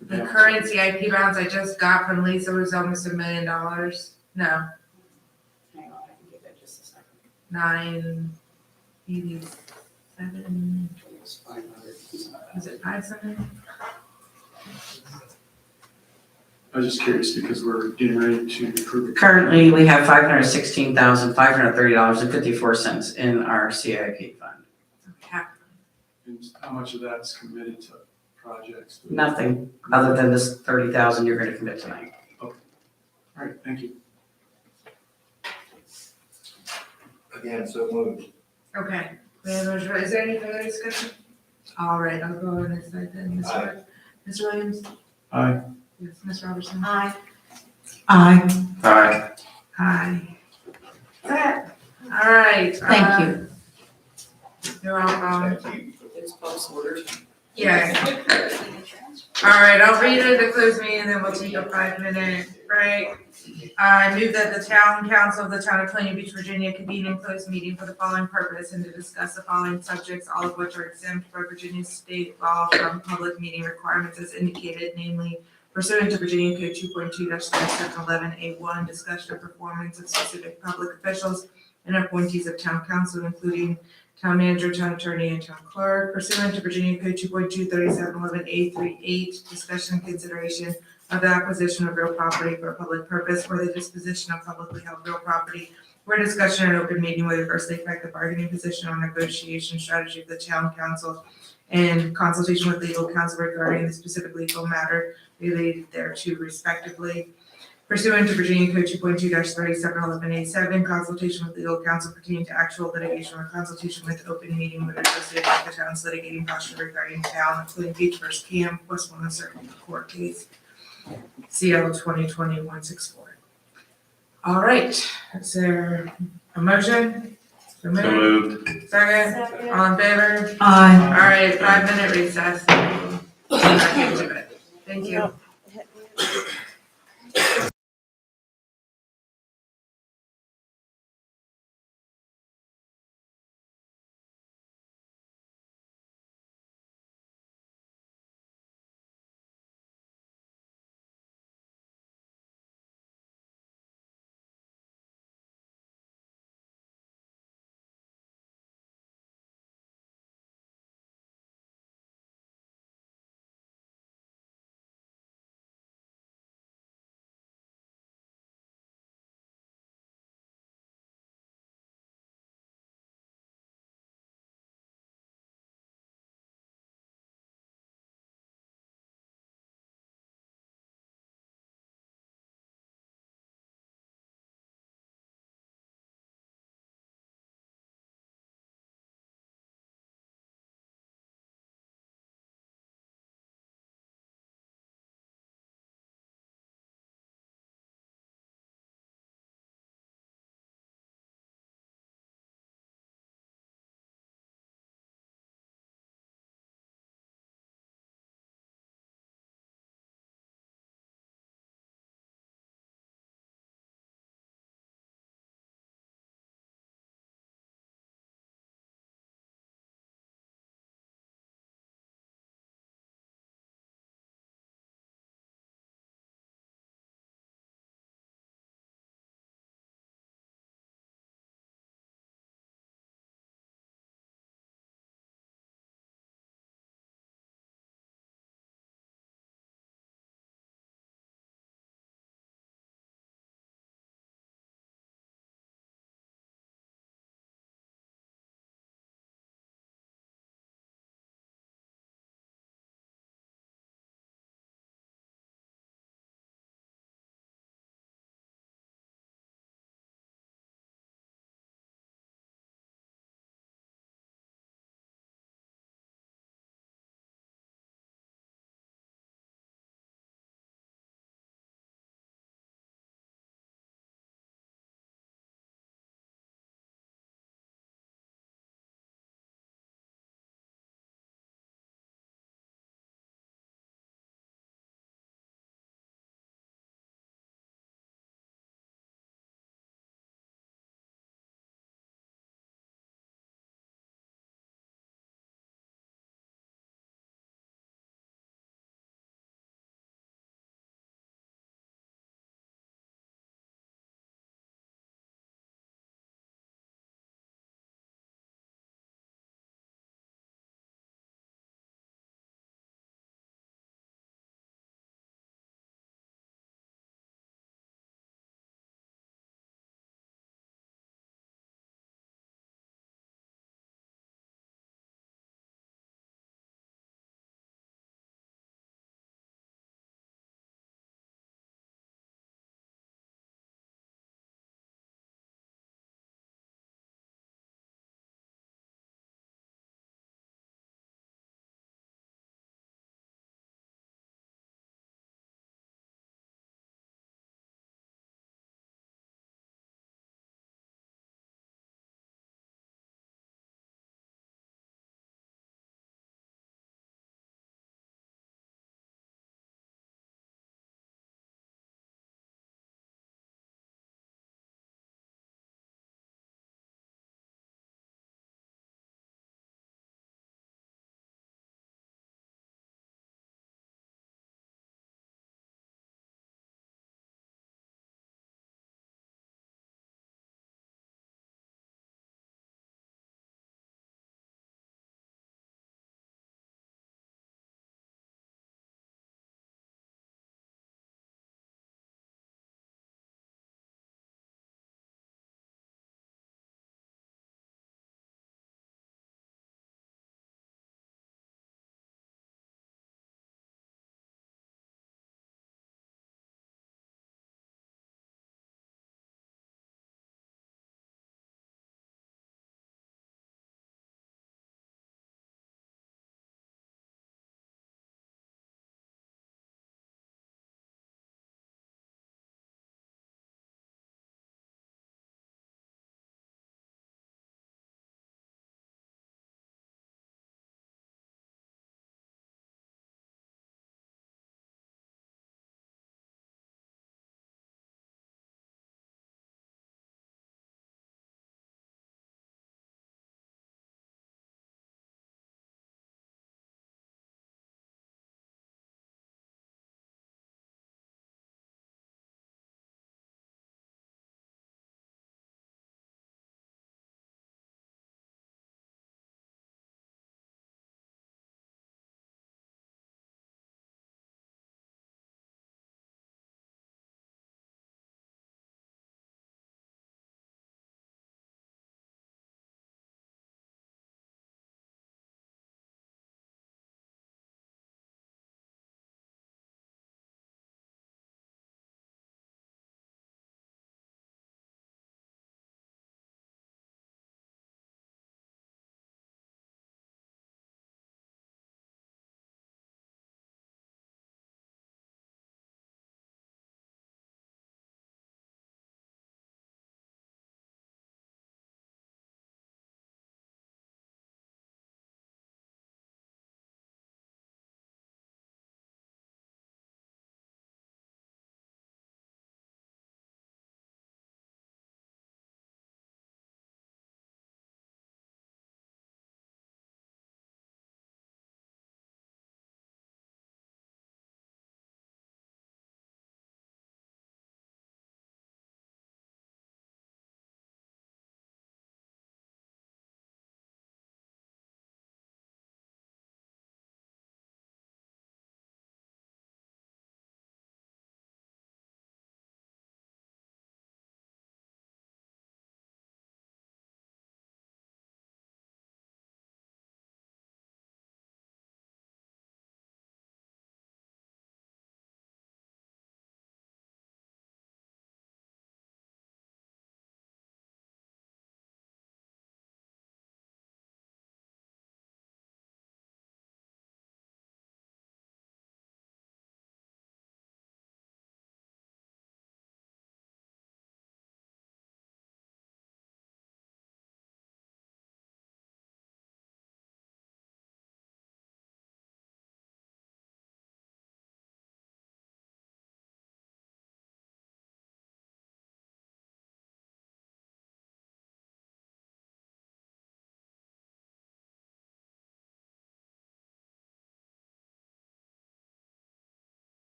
A: The
D: balance.
A: current CIP balance I just got from Lisa was almost $1 million. No,
H: Hang on, I can get that just a second.
A: 987.
H: It's 500.
A: Is it 5 something?
D: I was just curious because we're getting ready to approve it.
J: Currently, we have $516,530.54 in our CIP fund.
A: Okay.
D: And how much of that's committed to projects?
J: Nothing other than this 30,000 you're going to commit tonight.
D: All right, thank you.
E: Again, so moved.
A: Okay. We have a motion. Is there any further discussion? All right, I'll go on this side then. Mr. Williams?
D: Aye.
A: Yes, Ms. Robertson?
C: Aye.
G: Aye.
Q: Aye.
A: Aye. That, All right.
G: Thank you.
A: You're welcome.
E: Thank you.
A: Yeah. All right, I'll read it at the closed meeting and then we'll take a 5-minute break. I move that the town council of the town of Colonial Beach, Virginia convene in closed meeting for the following purpose and to discuss the following subjects, all of which are exempt by Virginia state law from public meeting requirements as indicated, namely pursuant to Virginia Code 2.2-3711A1, discussion of performance of specific public officials and appointees of town council, including town manager, town attorney, and town clerk, pursuant to Virginia Code 2.2-3711A38, discussion and consideration of the acquisition of real property for a public purpose or the disposition of publicly held real property, where discussion in open meeting would adversely affect the bargaining position or negotiation strategy of the town council and consultation with legal counsel regarding the specific legal matter related thereto respectively. Pursuant to Virginia Code 2.2-3711A7, consultation with legal counsel pertaining to actual litigation or consultation with open meeting would adversely affect the town's litigating posture regarding town, including Beach versus Camp, Westmoreland Circuit Court case, CL 2020-164. All right, is there a motion? So moved. Second,
C: Second.
A: all in favor?
G: Aye.
A: All right, 5-minute recess. Back into it. Thank you.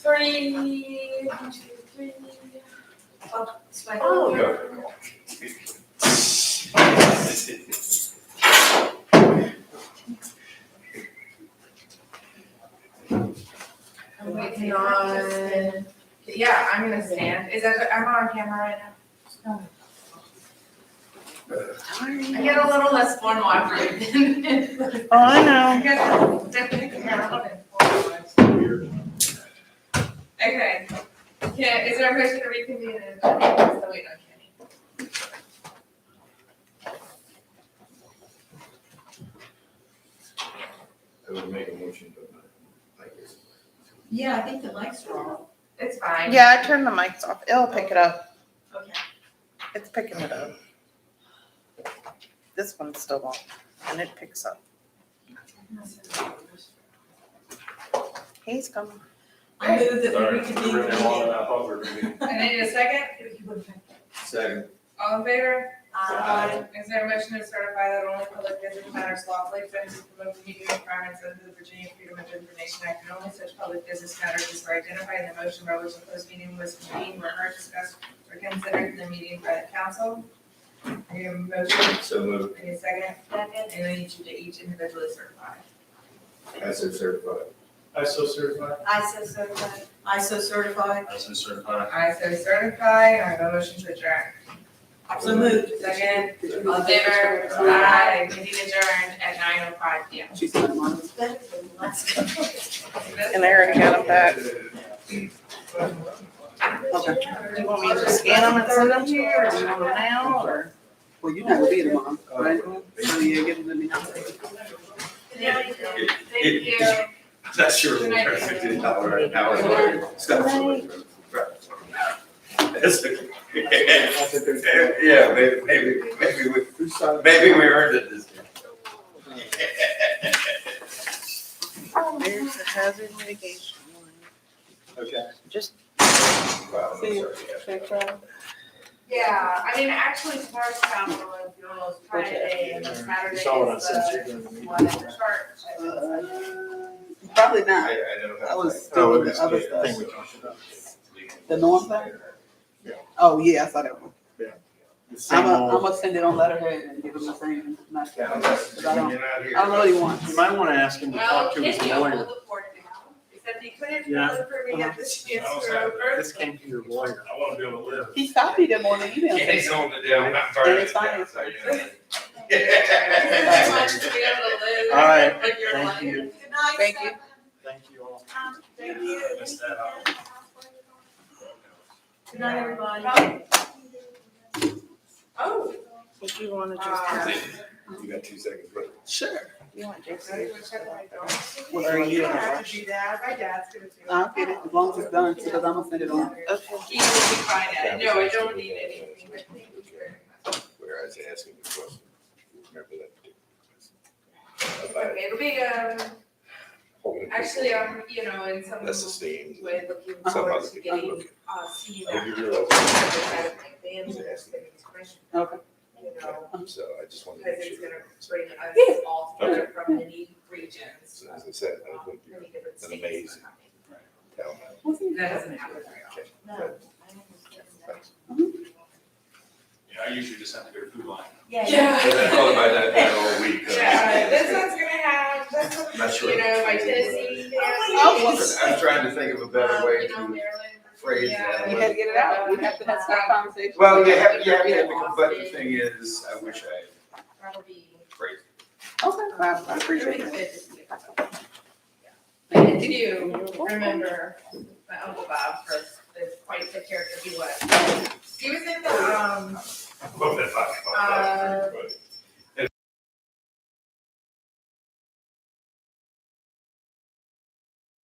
A: Three, 1, 2, 3. Oh, it's my. I'm waiting on, yeah, I'm gonna stand. Is that, I'm on camera right now? I get a little less formal after you.
O: Oh, I know.
A: I get definitely more Okay. Yeah, is there a motion to reconvene in? Still waiting on Kenny.
E: I would make a motion, but not like this.
G: Yeah, I think the mics are off.
A: It's fine.
O: Yeah, I turned the mics off. It'll pick it up.
G: Okay.
O: It's picking it up. This one's still on, and it picks up. He's coming.
G: I move that we reconvene.
A: I need a second.
E: Second.
A: All in favor?
G: Aye.
A: Is there a motion to certify that only public business matters lawfully exempted to promote the meeting requirements under the Virginia Freedom of Information Act, and only such public business matters as were identified in the motion by which the closed meeting was convened were heard, discussed, or considered in the meeting by the council? I need a motion.
E: So moved.
A: I need a second. And I need you to each individually certify.
E: I said certified.
D: I so certify.
G: I so certify. I so certify.
B: I so certify.
A: I so certify. I have a motion to adjourn.
G: So moved.
A: Second. All in favor? Aye. Meeting adjourned at 9:05 p.m.
H: She said, "Mom."
G: Let's go.
O: And I already got them back.
H: Okay.
O: Do you want me to scan them and send them to you, or do you want them now, or?
H: Well, you're not gonna be there tomorrow, right? So you give them to me.
A: Thank you.
E: I'm not sure
A: Good night.
E: $50 an hour stuff. That's okay. Yeah, maybe we earned it this time.
O: There's the hazard mitigation one.
E: Okay.
O: Just.
E: Wow, I'm
O: See you.
E: sorry.
O: Safe travel.
A: Yeah, I mean, actually, tomorrow's council is almost Friday, and then Saturday is the one in church.
H: Probably not.
E: I don't have.
H: I was still with the other stuff.
E: Thing we talked about.
H: The norm thing?
E: Yeah.
H: Oh, yeah, I saw that one.
E: The same
H: I'm
E: old-
H: gonna send it on letterhead and give him the same. Not,
E: Yeah,
H: because I don't
E: here.
H: really want.
B: You might want to ask him to
A: Well,
B: talk to his
A: Kenny will
B: lawyer.
A: hold the fort now, except he couldn't
B: Yeah.
A: really prove he had the chance to over.
B: This came to your lawyer. I want to be able to live.
H: He copied them on the email.
E: Yeah, he's on the deal, not
H: And
E: burning
H: it's
E: it down,
H: finance.
E: so, you know.
A: He wants to be able to live
B: All right,
A: with your
B: thank
A: life.
B: you.
A: Good night,
H: Thank you.
A: Steph.
B: Thank you all.
A: Thank you.
B: I missed that out.
G: Good night, everybody.
A: Oh.
O: Would you want to just have,
E: You got 2 seconds, right?
H: Sure.
O: you want
A: So
O: Jason?
A: you would check my door.
H: What are you?
A: don't have to do that, my dad's gonna do it.
H: I'll get it as long as it's done, because I'm gonna send it on.
O: Okay.
A: He will be fine at it. No, I don't need anything, but thank you very much.
E: Where I was asking the question. Remember that?
A: Okay, it'll be, actually, you know, in some
E: That's the steam.
A: way looking
E: Some
A: forward
E: other
A: to
E: people
A: getting,
E: look.
A: seeing
E: Oh,
A: that.
E: you realize-
A: He's
E: asking.
H: Okay.
A: You know,
E: So I just wanted to
A: because
E: make
A: it's
E: sure.
A: gonna bring us all together from many regions.
E: So as I said, I think you're
A: Many different
E: an
A: states.
E: amazing town.
A: That doesn't happen very often.
E: Okay. Thanks.
B: Yeah, I usually just have to go to Food Line.
A: Yeah.
E: I thought about that all week.
A: Yeah, this one's gonna have, that's what,
E: Not sure.
A: you know, my Tennessee.
E: I'm trying to think of a better way to phrase that.
H: You had to get it out. We have to have that conversation.
E: Well, you have to come, but the thing is, I wish I
A: Probably.
E: phrased
H: Okay, I appreciate it.
A: And do remember my Uncle Bob for the quite the character he was. He was in the